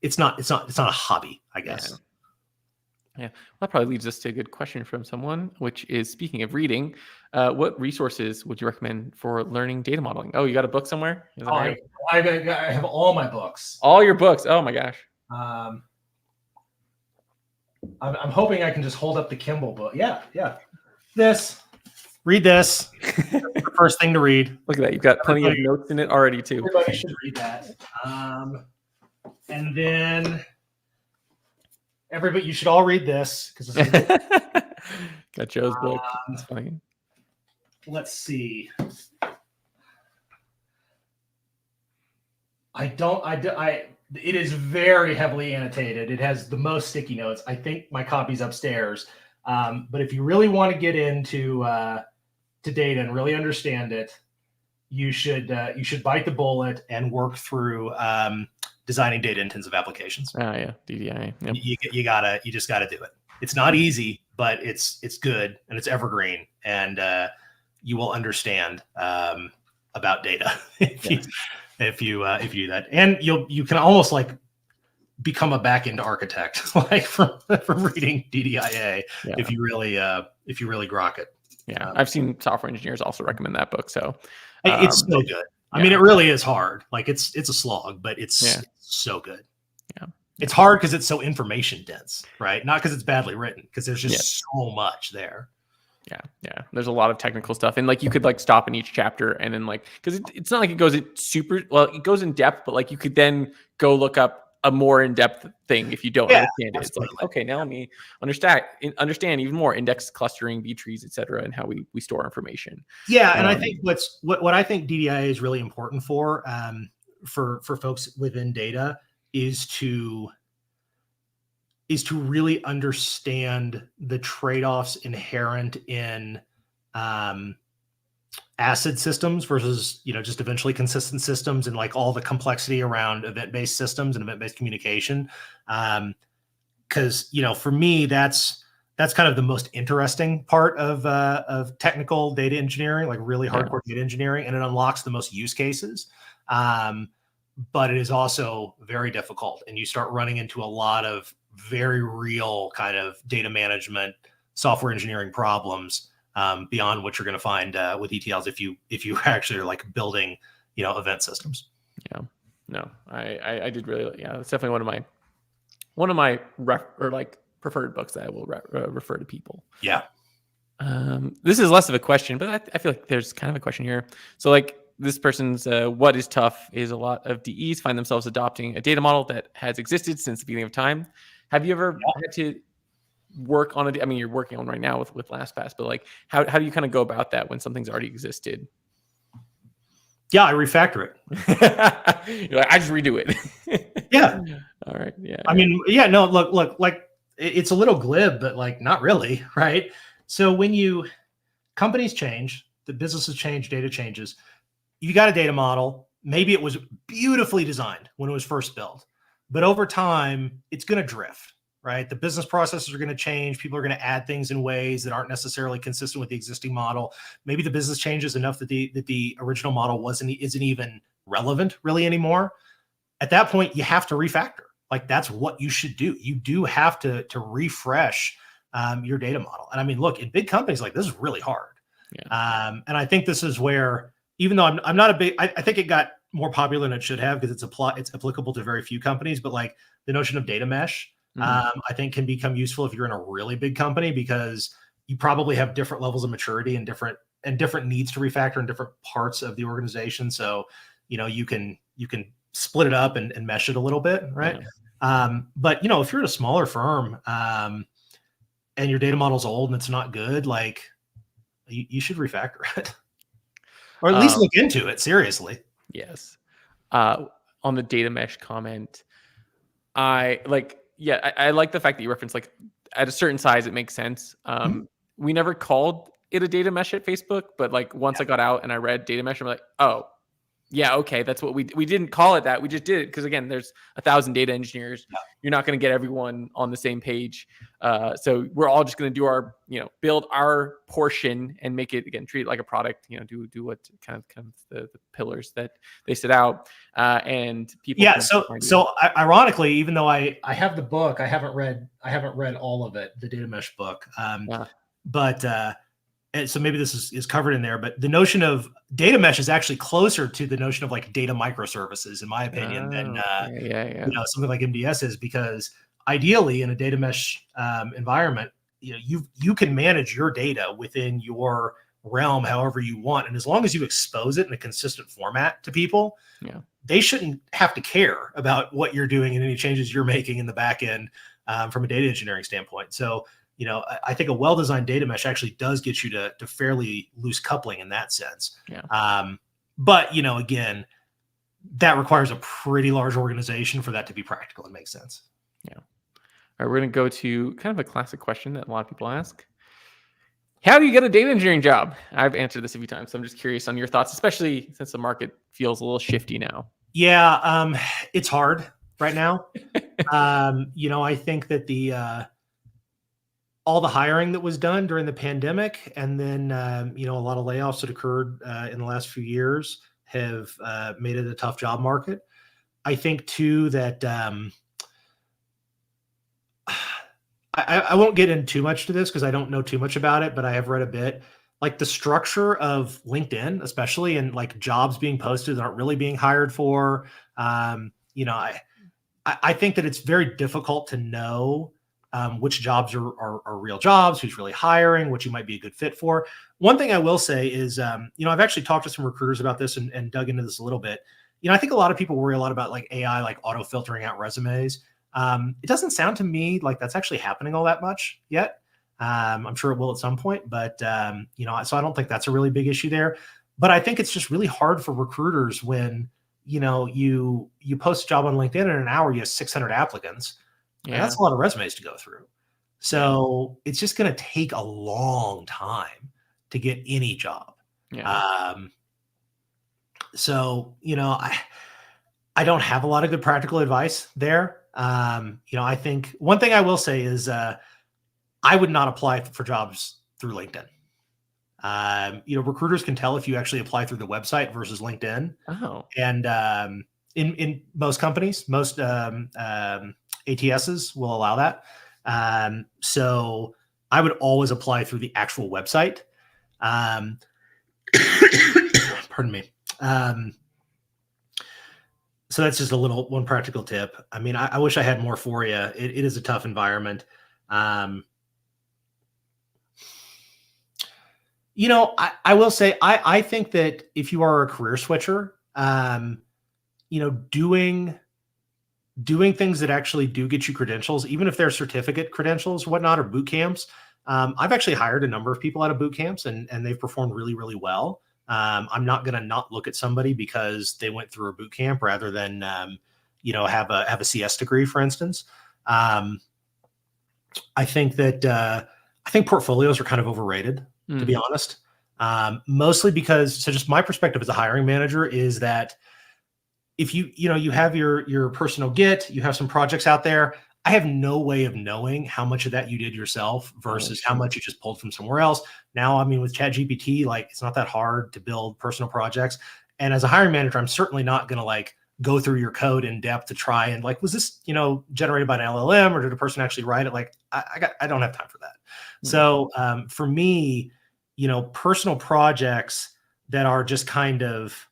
it's not a hobby, I guess. Yeah. Well, that probably leads us to a good question from someone, which is, speaking of reading, what resources would you recommend for learning data modeling? Oh, you got a book somewhere? Is that right? I have all my books. All your books. Oh my gosh. I'm hoping I can just hold up the Kimball book. Yeah. Read this. That's the first thing to read. Look at that. You've got plenty of notes in it already too. Everybody should read that. And then you should all read this because got Joe's book. That's funny. Let's see. It is very heavily annotated. It has the most sticky notes. I think my copy's upstairs. But if you really want to get into to data and really understand it, you should bite the bullet and work through designing data intensive applications. Oh yeah, DDI. Yep. You just gotta do it. It's not easy, but it's good and it's evergreen, and you will understand about data if you do that, and you can almost like become a back-end architect like from reading DDIA if you really grok it. Yeah, I've seen software engineers also recommend that book. So it's so good. I mean, it really is hard. Like it's a slog, but it's so good. Yeah. It's hard because it's so information dense, right? Not because it's badly written, because there's just so much there. Yeah. There's a lot of technical stuff, and like you could like stop in each chapter, and then like because it's not like it goes super well. It goes in depth, but like you could then go look up a more in-depth thing if you don't understand it. Absolutely. It's like, okay, now let me understand even more index clustering, B trees, etc., and how we store information. Yeah, and I think what I think DDIA is really important for folks within data is to really understand the trade-offs inherent in ACID systems versus, just eventually consistent systems, and like all the complexity around event-based systems and event-based communication. Because, for me, that's kind of the most interesting part of technical data engineering, like really hardcore data engineering, and it unlocks the most use cases. But it is also very difficult, and you start running into a lot of very real kind of data management, software engineering problems beyond what you're going to find with ETLs if you actually are like building, event systems. Yeah, no, I did really, it's definitely one of my preferred books that I will refer to people. Yeah. This is less of a question, but I feel like there's kind of a question here. So like this person's what is tough is a lot of DEs find themselves adopting a data model that has existed since the beginning of time. Have you ever had to work on it? I mean, you're working on right now with LastPass, but like how do you kind of go about that when something's already existed? Yeah, I refactor it. You're like, I just redo it. Yeah. All right. Yeah. I mean, no, look, like it's a little glib, but like not really, right? So when companies change, the businesses change, data changes, you got a data model. Maybe it was beautifully designed when it was first built, but over time, it's going to drift, right? The business processes are going to change. People are going to add things in ways that aren't necessarily consistent with the existing model. Maybe the business changes enough that the original model isn't even relevant really anymore. At that point, you have to refactor. Like that's what you should do. You do have to refresh your data model. And I mean, look, in big companies like this is really hard. Yeah. And I think this is where, even though I'm not a big, I think it got more popular than it should have because it's applicable to very few companies, but like the notion of data mesh, I think can become useful if you're in a really big company, because you probably have different levels of maturity and different needs to refactor in different parts of the organization. So, you can split it up and mesh it a little bit. Right. Yeah. But if you're at a smaller firm, and your data model's old and it's not good, like you should refactor it. Or at least look into it seriously. Yes. On the data mesh comment, I like the fact that you referenced like at a certain size, it makes sense. We never called it a data mesh at Facebook, but like once I got out and I read data mesh, I'm like, oh, yeah, okay, that's what we didn't call it that. We just did it because again, there's 1,000 data engineers. Yeah. You're not going to get everyone on the same page. So we're all just going to do our, build our portion and make it, again, treat it like a product. Do what kind of the pillars that they set out, and people. Yeah. So ironically, even though I have the book, I haven't read all of it, the data mesh book. But. And so maybe this is covered in there, but the notion of data mesh is actually closer to the notion of like data microservices, in my opinion, than something like MDS is, because ideally in a data mesh environment, you can manage your data within your realm however you want, and as long as you expose it in a consistent format to people, they shouldn't have to care about what you're doing and any changes you're making in the back end from a data engineering standpoint. So. I think a well-designed data mesh actually does get you to fairly loose coupling in that sense. Yeah. But, again, that requires a pretty large organization for that to be practical and make sense. Yeah. All right, we're going to go to kind of a classic question that a lot of people ask. How do you get a data engineering job? I've answered this a few times, so I'm just curious on your thoughts, especially since the market feels a little shifty now. Yeah, it's hard right now. I think that all the hiring that was done during the pandemic, and then a lot of layoffs that occurred in the last few years have made it a tough job market. I think too that I won't get in too much to this because I don't know too much about it, but I have read a bit. Like the structure of LinkedIn, especially, and like jobs being posted that aren't really being hired for. I think that it's very difficult to know which jobs are real jobs, who's really hiring, what you might be a good fit for. One thing I will say is, I've actually talked to some recruiters about this and dug into this a little bit. I think a lot of people worry a lot about like AI, like auto filtering out resumes. It doesn't sound to me like that's actually happening all that much yet. I'm sure it will at some point, but so I don't think that's a really big issue there. But I think it's just really hard for recruiters when you post a job on LinkedIn in an hour, you have 600 applicants. Yeah. And that's a lot of resumes to go through. So it's just going to take a long time to get any job. Yeah. I don't have a lot of good practical advice there. I think one thing I will say is I would not apply for jobs through LinkedIn. Recruiters can tell if you actually apply through the website versus LinkedIn. Oh. And in most companies, most ATSs will allow that. So I would always apply through the actual website. Pardon me. So that's just one practical tip. I mean, I wish I had more for you. It is a tough environment. I will say, I think that if you are a career switcher, doing things that actually do get you credentials, even if they're certificate credentials, whatnot, or boot camps. I've actually hired a number of people out of boot camps and they've performed really, really well. I'm not going to not look at somebody because they went through a boot camp rather than, have a CS degree, for instance. I think portfolios are kind of overrated, to be honest. Mostly because, so just my perspective as a hiring manager is that if you have your personal Git, you have some projects out there, I have no way of knowing how much of that you did yourself versus how much you just pulled from somewhere else. Now, I mean, with ChatGPT, like it's not that hard to build personal projects. And as a hiring manager, I'm certainly not going to like go through your code in depth to try and like, was this, generated by an LLM or did a person actually write it? Like I don't have time for that. So for me, personal projects that are just kind of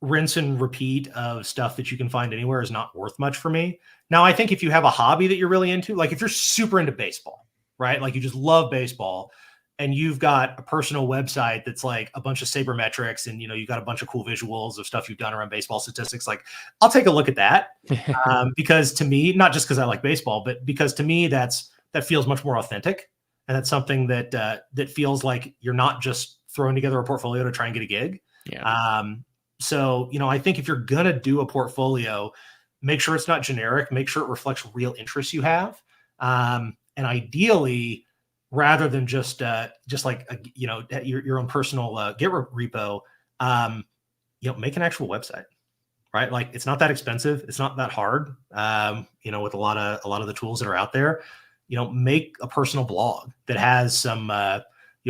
rinse and repeat of stuff that you can find anywhere is not worth much for me. Now, I think if you have a hobby that you're really into, like if you're super into baseball, right? Like you just love baseball and you've got a personal website that's like a bunch of sabermetrics and, you've got a bunch of cool visuals of stuff you've done around baseball statistics. Like I'll take a look at that because to me, not just because I like baseball, but because to me, that feels much more authentic. And that's something that feels like you're not just throwing together a portfolio to try and get a gig. Yeah. So, I think if you're going to do a portfolio, make sure it's not generic, make sure it reflects real interests you have. And ideally, rather than just like, your own personal Git repo, make an actual website, right? Like it's not that expensive. It's not that hard. With a lot of the tools that are out there, make a personal blog that has some,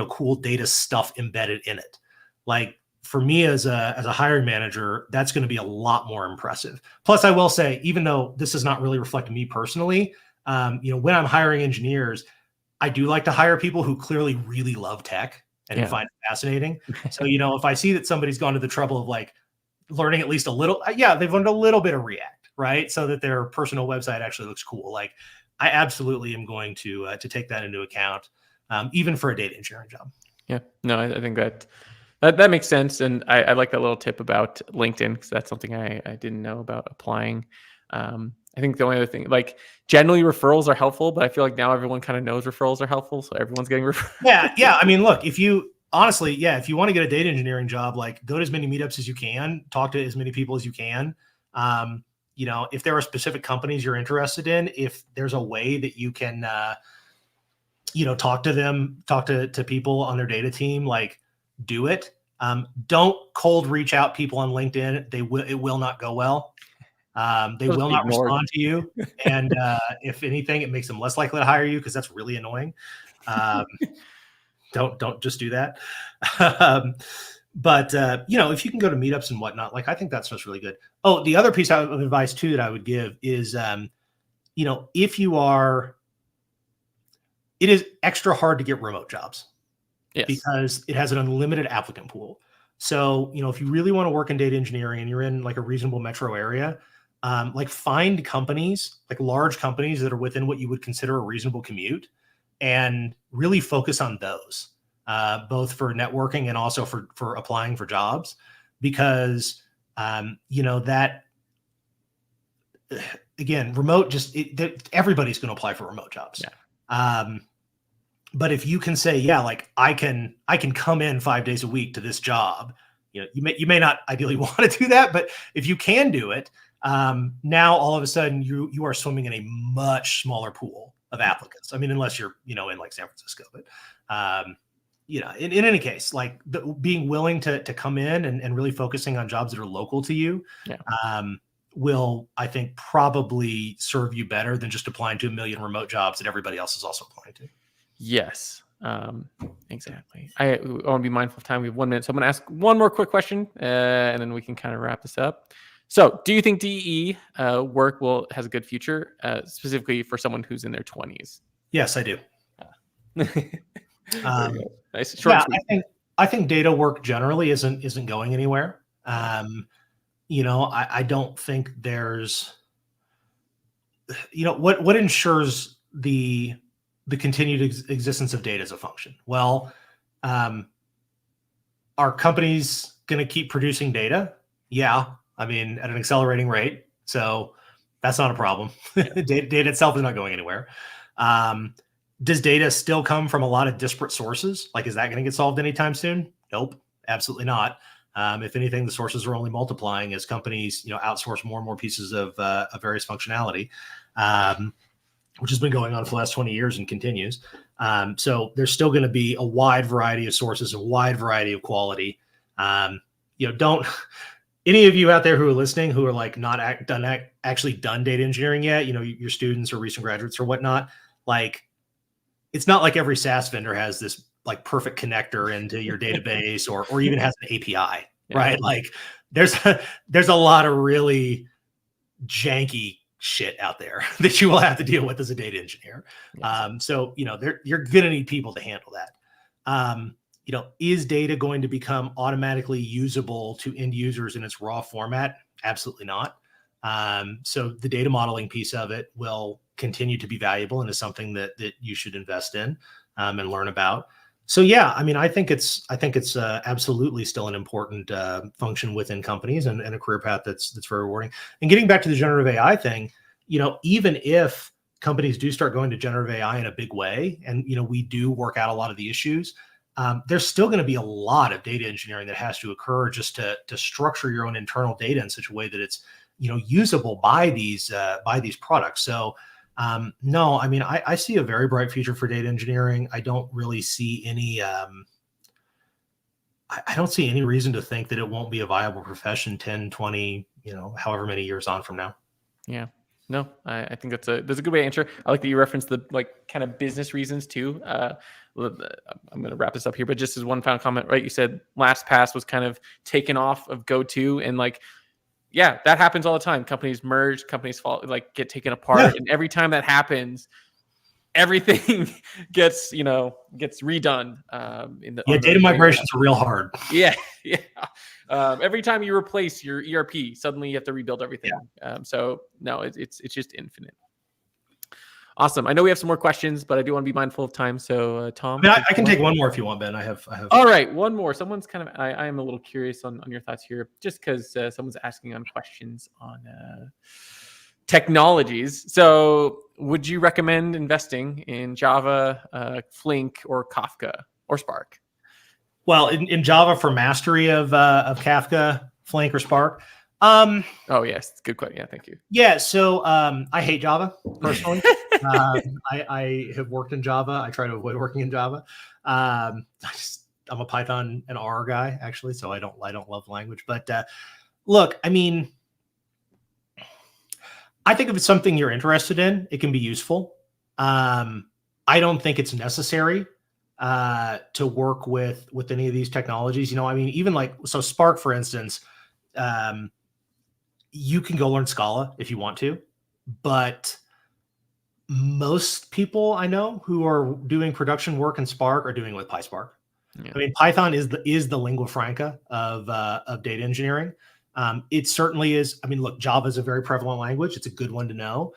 cool data stuff embedded in it. Like, for me as a hiring manager, that's going to be a lot more impressive. Plus, I will say, even though this does not really reflect me personally, when I'm hiring engineers, I do like to hire people who clearly really love tech and who find it fascinating. So, if I see that somebody's gone to the trouble of like learning at least a little, they've learned a little bit of React, right? So that their personal website actually looks cool. Like I absolutely am going to take that into account, even for a data engineering job. Yeah, no, I think that makes sense. And I like that little tip about LinkedIn because that's something I didn't know about applying. I think the only other thing, like generally referrals are helpful, but I feel like now everyone kind of knows referrals are helpful. So everyone's getting referrals. Yeah. I mean, look, if you honestly, yeah, if you want to get a data engineering job, like go to as many meetups as you can, talk to as many people as you can. If there are specific companies you're interested in, if there's a way that you can, talk to them, talk to people on their data team, like do it. Don't cold reach out people on LinkedIn. It will not go well. They They'll just will be not ignored. respond to you. And if anything, it makes them less likely to hire you because that's really annoying. Um, don't just do that. But if you can go to meetups and whatnot, like I think that stuff's really good. Oh, the other piece of advice too that I would give is, if you are, it is extra hard to get remote jobs. Yes. Because it has an unlimited applicant pool. So, if you really want to work in data engineering and you're in like a reasonable metro area, like find companies, like large companies that are within what you would consider a reasonable commute, and really focus on those, both for networking and also for applying for jobs, because that, again, remote everybody's going to apply for remote jobs. Yeah. But if you can say, yeah, like I can come in 5 days a week to this job, you may not ideally want to do that, but if you can do it, now all of a sudden you are swimming in a much smaller pool of applicants. I mean, unless you're, in like San Francisco, but, in any case, like being willing to come in and really focusing on jobs that are local to you, will, I think, probably serve you better than just applying to a million remote jobs that everybody else is also applying to. Yes, exactly. I want to be mindful of time. We have 1 minute, so I'm going to ask one more quick question, and then we can kind of wrap this up. So, do you think DE work has a good future, specifically for someone who's in their 20s? Yes, I do. Nice. Short. Yeah, I think data work generally isn't going anywhere. I don't think there's, what ensures the continued existence of data as a function. Well, are companies going to keep producing data? Yeah. I mean, at an accelerating rate. So that's not a problem. Data itself is not going anywhere. Does data still come from a lot of disparate sources? Like, is that going to get solved anytime soon? Nope, absolutely not. If anything, the sources are only multiplying as companies, outsource more and more pieces of various functionality, which has been going on for the last 20 years and continues. So there's still going to be a wide variety of sources, a wide variety of quality. Don't any of you out there who are listening who are like not actually done data engineering yet, your students or recent graduates or whatnot, like it's not like every SaaS vendor has this like perfect connector into your database or even has an API, right? Like there's a lot of really janky shit out there that you will have to deal with as a data engineer. Yes. So, you're going to need people to handle that. Is data going to become automatically usable to end users in its raw format? Absolutely not. So the data modeling piece of it will continue to be valuable and is something that you should invest in and learn about. So yeah, I mean, I think it's absolutely still an important function within companies and a career path that's very rewarding. And getting back to the generative AI thing, even if companies do start going to generative AI in a big way, and we do work out a lot of the issues, there's still going to be a lot of data engineering that has to occur just to structure your own internal data in such a way that it's usable by these products. So no, I mean, I see a very bright future for data engineering. I don't really see any, I don't see any reason to think that it won't be a viable profession 10, 20, however many years on from now. Yeah. No, I think that's a good way to answer. I like that you referenced the kind of business reasons too. I'm going to wrap this up here, but just as one final comment, right? You said LastPass was kind of taken off of GoTo, and yeah, that happens all the time. Companies merge, companies get taken apart, and every time that happens, everything gets redone. Data migrations are real hard. Yeah. Every time you replace your ERP, suddenly you have to rebuild everything. So no, it's just infinite. Awesome. I know we have some more questions, but I do want to be mindful of time. So Tom, I can take one more if you want, Ben. I have. All right, one more. Someone's I am a little curious on your thoughts here, just because someone's asking on questions on technologies. So would you recommend investing in Java, Flink, or Kafka, or Spark? Well, in Java for mastery of Kafka, Flink, or Spark. Oh yes, good question. Yeah, thank you. Yeah, so I hate Java personally. I have worked in Java. I try to avoid working in Java. I'm a Python and R guy actually, so I don't love language. But look, I mean, I think if it's something you're interested in, it can be useful. I don't think it's necessary to work with any of these technologies. I mean, even like so Spark, for instance. You can go learn Scala if you want to, but most people I know who are doing production work in Spark are doing it with PySpark. Yeah. I mean, Python is the lingua franca of data engineering. It certainly is. I mean, look, Java is a very prevalent language. It's a good one to know.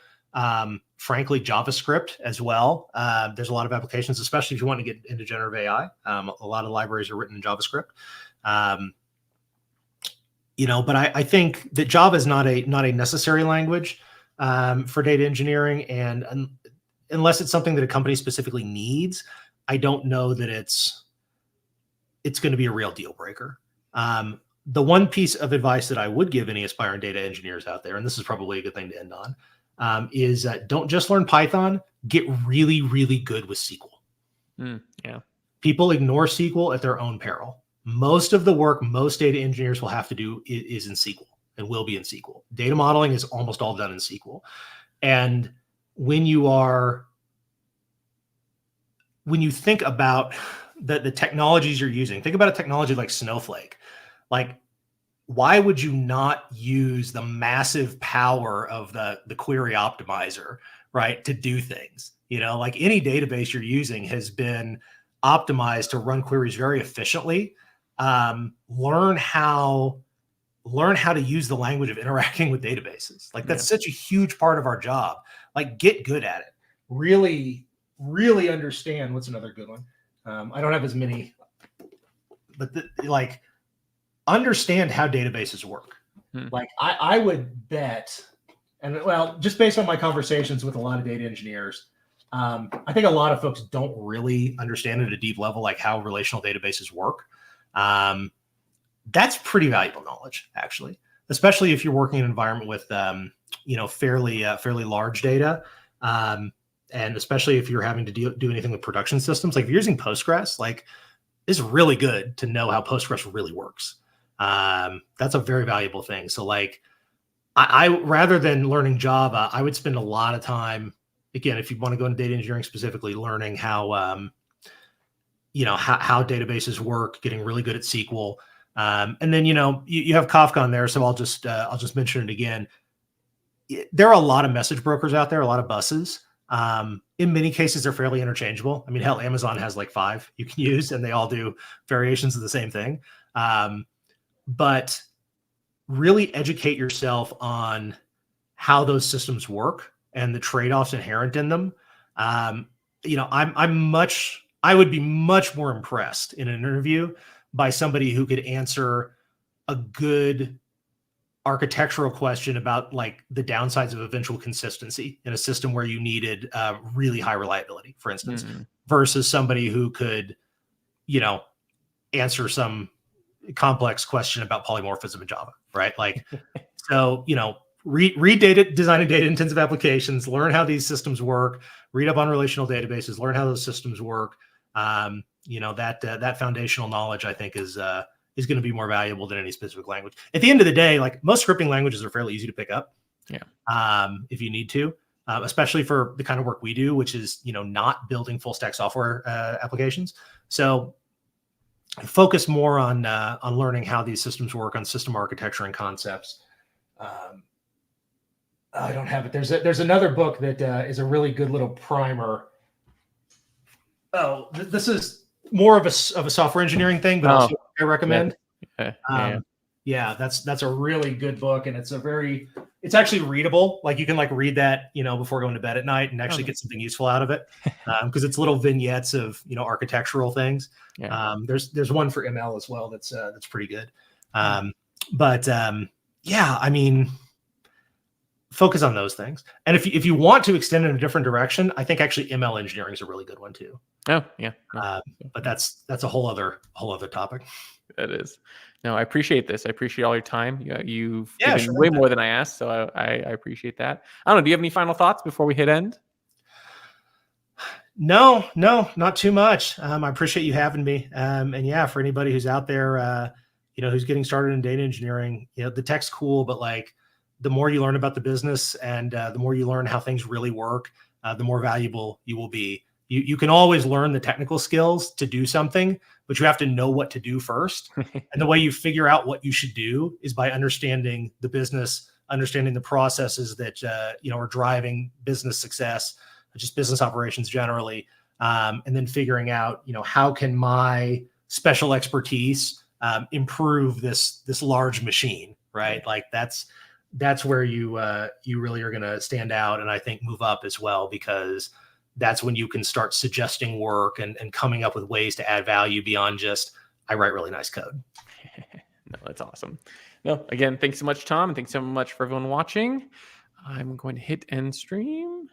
Frankly, JavaScript as well. There's a lot of applications, especially if you want to get into generative AI. A lot of libraries are written in JavaScript. But I think that Java is not a necessary language for data engineering, and unless it's something that a company specifically needs, I don't know that it's going to be a real deal breaker. The one piece of advice that I would give any aspiring data engineers out there, and this is probably a good thing to end on, is don't just learn Python, get really, really good with SQL. Yeah. People ignore SQL at their own peril. Most of the work most data engineers will have to do is in SQL and will be in SQL. Data modeling is almost all done in SQL. And when you think about the technologies you're using, think about a technology like Snowflake. Like, why would you not use the massive power of the query optimizer, right, to do things? Like any database you're using has been optimized to run queries very efficiently. Learn how to use the language of interacting with databases. Like that's such a huge part of our job. Like get good at it. Really, really understand. What's another good one? I don't have as many, but understand how databases work. Like I would bet, and well, just based on my conversations with a lot of data engineers, I think a lot of folks don't really understand at a deep level, like how relational databases work. That's pretty valuable knowledge, actually, especially if you're working in an environment with, fairly large data. And especially if you're having to do anything with production systems, like if you're using Postgres, like it's really good to know how Postgres really works. That's a very valuable thing. So like I rather than learning Java, I would spend a lot of time, again, if you want to go into data engineering specifically, learning how, how databases work, getting really good at SQL. And then, you have Kafka on there. So I'll just mention it again. There are a lot of message brokers out there, a lot of buses. In many cases, they're fairly interchangeable. I mean, hell, Amazon has like 5 you can use, and they all do variations of the same thing. But really educate yourself on how those systems work and the trade-offs inherent in them. I would be much more impressed in an interview by somebody who could answer a good architectural question about like the downsides of eventual consistency in a system where you needed really high reliability, for instance, versus somebody who could, answer some complex question about polymorphism in Java, right? Like, so, read data, designing data intensive applications, learn how these systems work, read up on relational databases, learn how those systems work. That foundational knowledge, I think, is going to be more valuable than any specific language. At the end of the day, like most scripting languages are fairly easy to pick up. Yeah. If you need to, especially for the kind of work we do, which is, not building full stack software applications. So focus more on learning how these systems work, on system architecture and concepts. I don't have it. There's another book that is a really good little primer. Oh, this is more of a software engineering thing, but also I recommend. Yeah, that's a really good book, and it's actually readable. Like you can like read that, before going to bed at night and actually get something useful out of it. Because it's little vignettes of, architectural things. Yeah. There's one for ML as well. That's pretty good. Yeah, I mean, focus on those things. And if you want to extend in a different direction, I think actually ML engineering is a really good one too. Oh, yeah. No, But that's a whole other topic. that is. No, I appreciate this. I appreciate all your time. You've Yeah, given sure way thing. more than I asked, so I appreciate that. I don't know. Do you have any final thoughts before we hit end? No, not too much. I appreciate you having me. And yeah, for anybody who's out there, who's getting started in data engineering, the tech's cool, but like the more you learn about the business and the more you learn how things really work, the more valuable you will be. You can always learn the technical skills to do something, but you have to know what to do first. And the way you figure out what you should do is by understanding the business, understanding the processes that are driving business success, just business operations generally, and then figuring out, how can my special expertise improve this large machine, right? Like that's where you really are going to stand out, and I think move up as well, because that's when you can start suggesting work and coming up with ways to add value beyond just I write really nice code. No, that's awesome. No, again, thanks so much, Tom, and thanks so much for everyone watching. I'm going to hit end stream.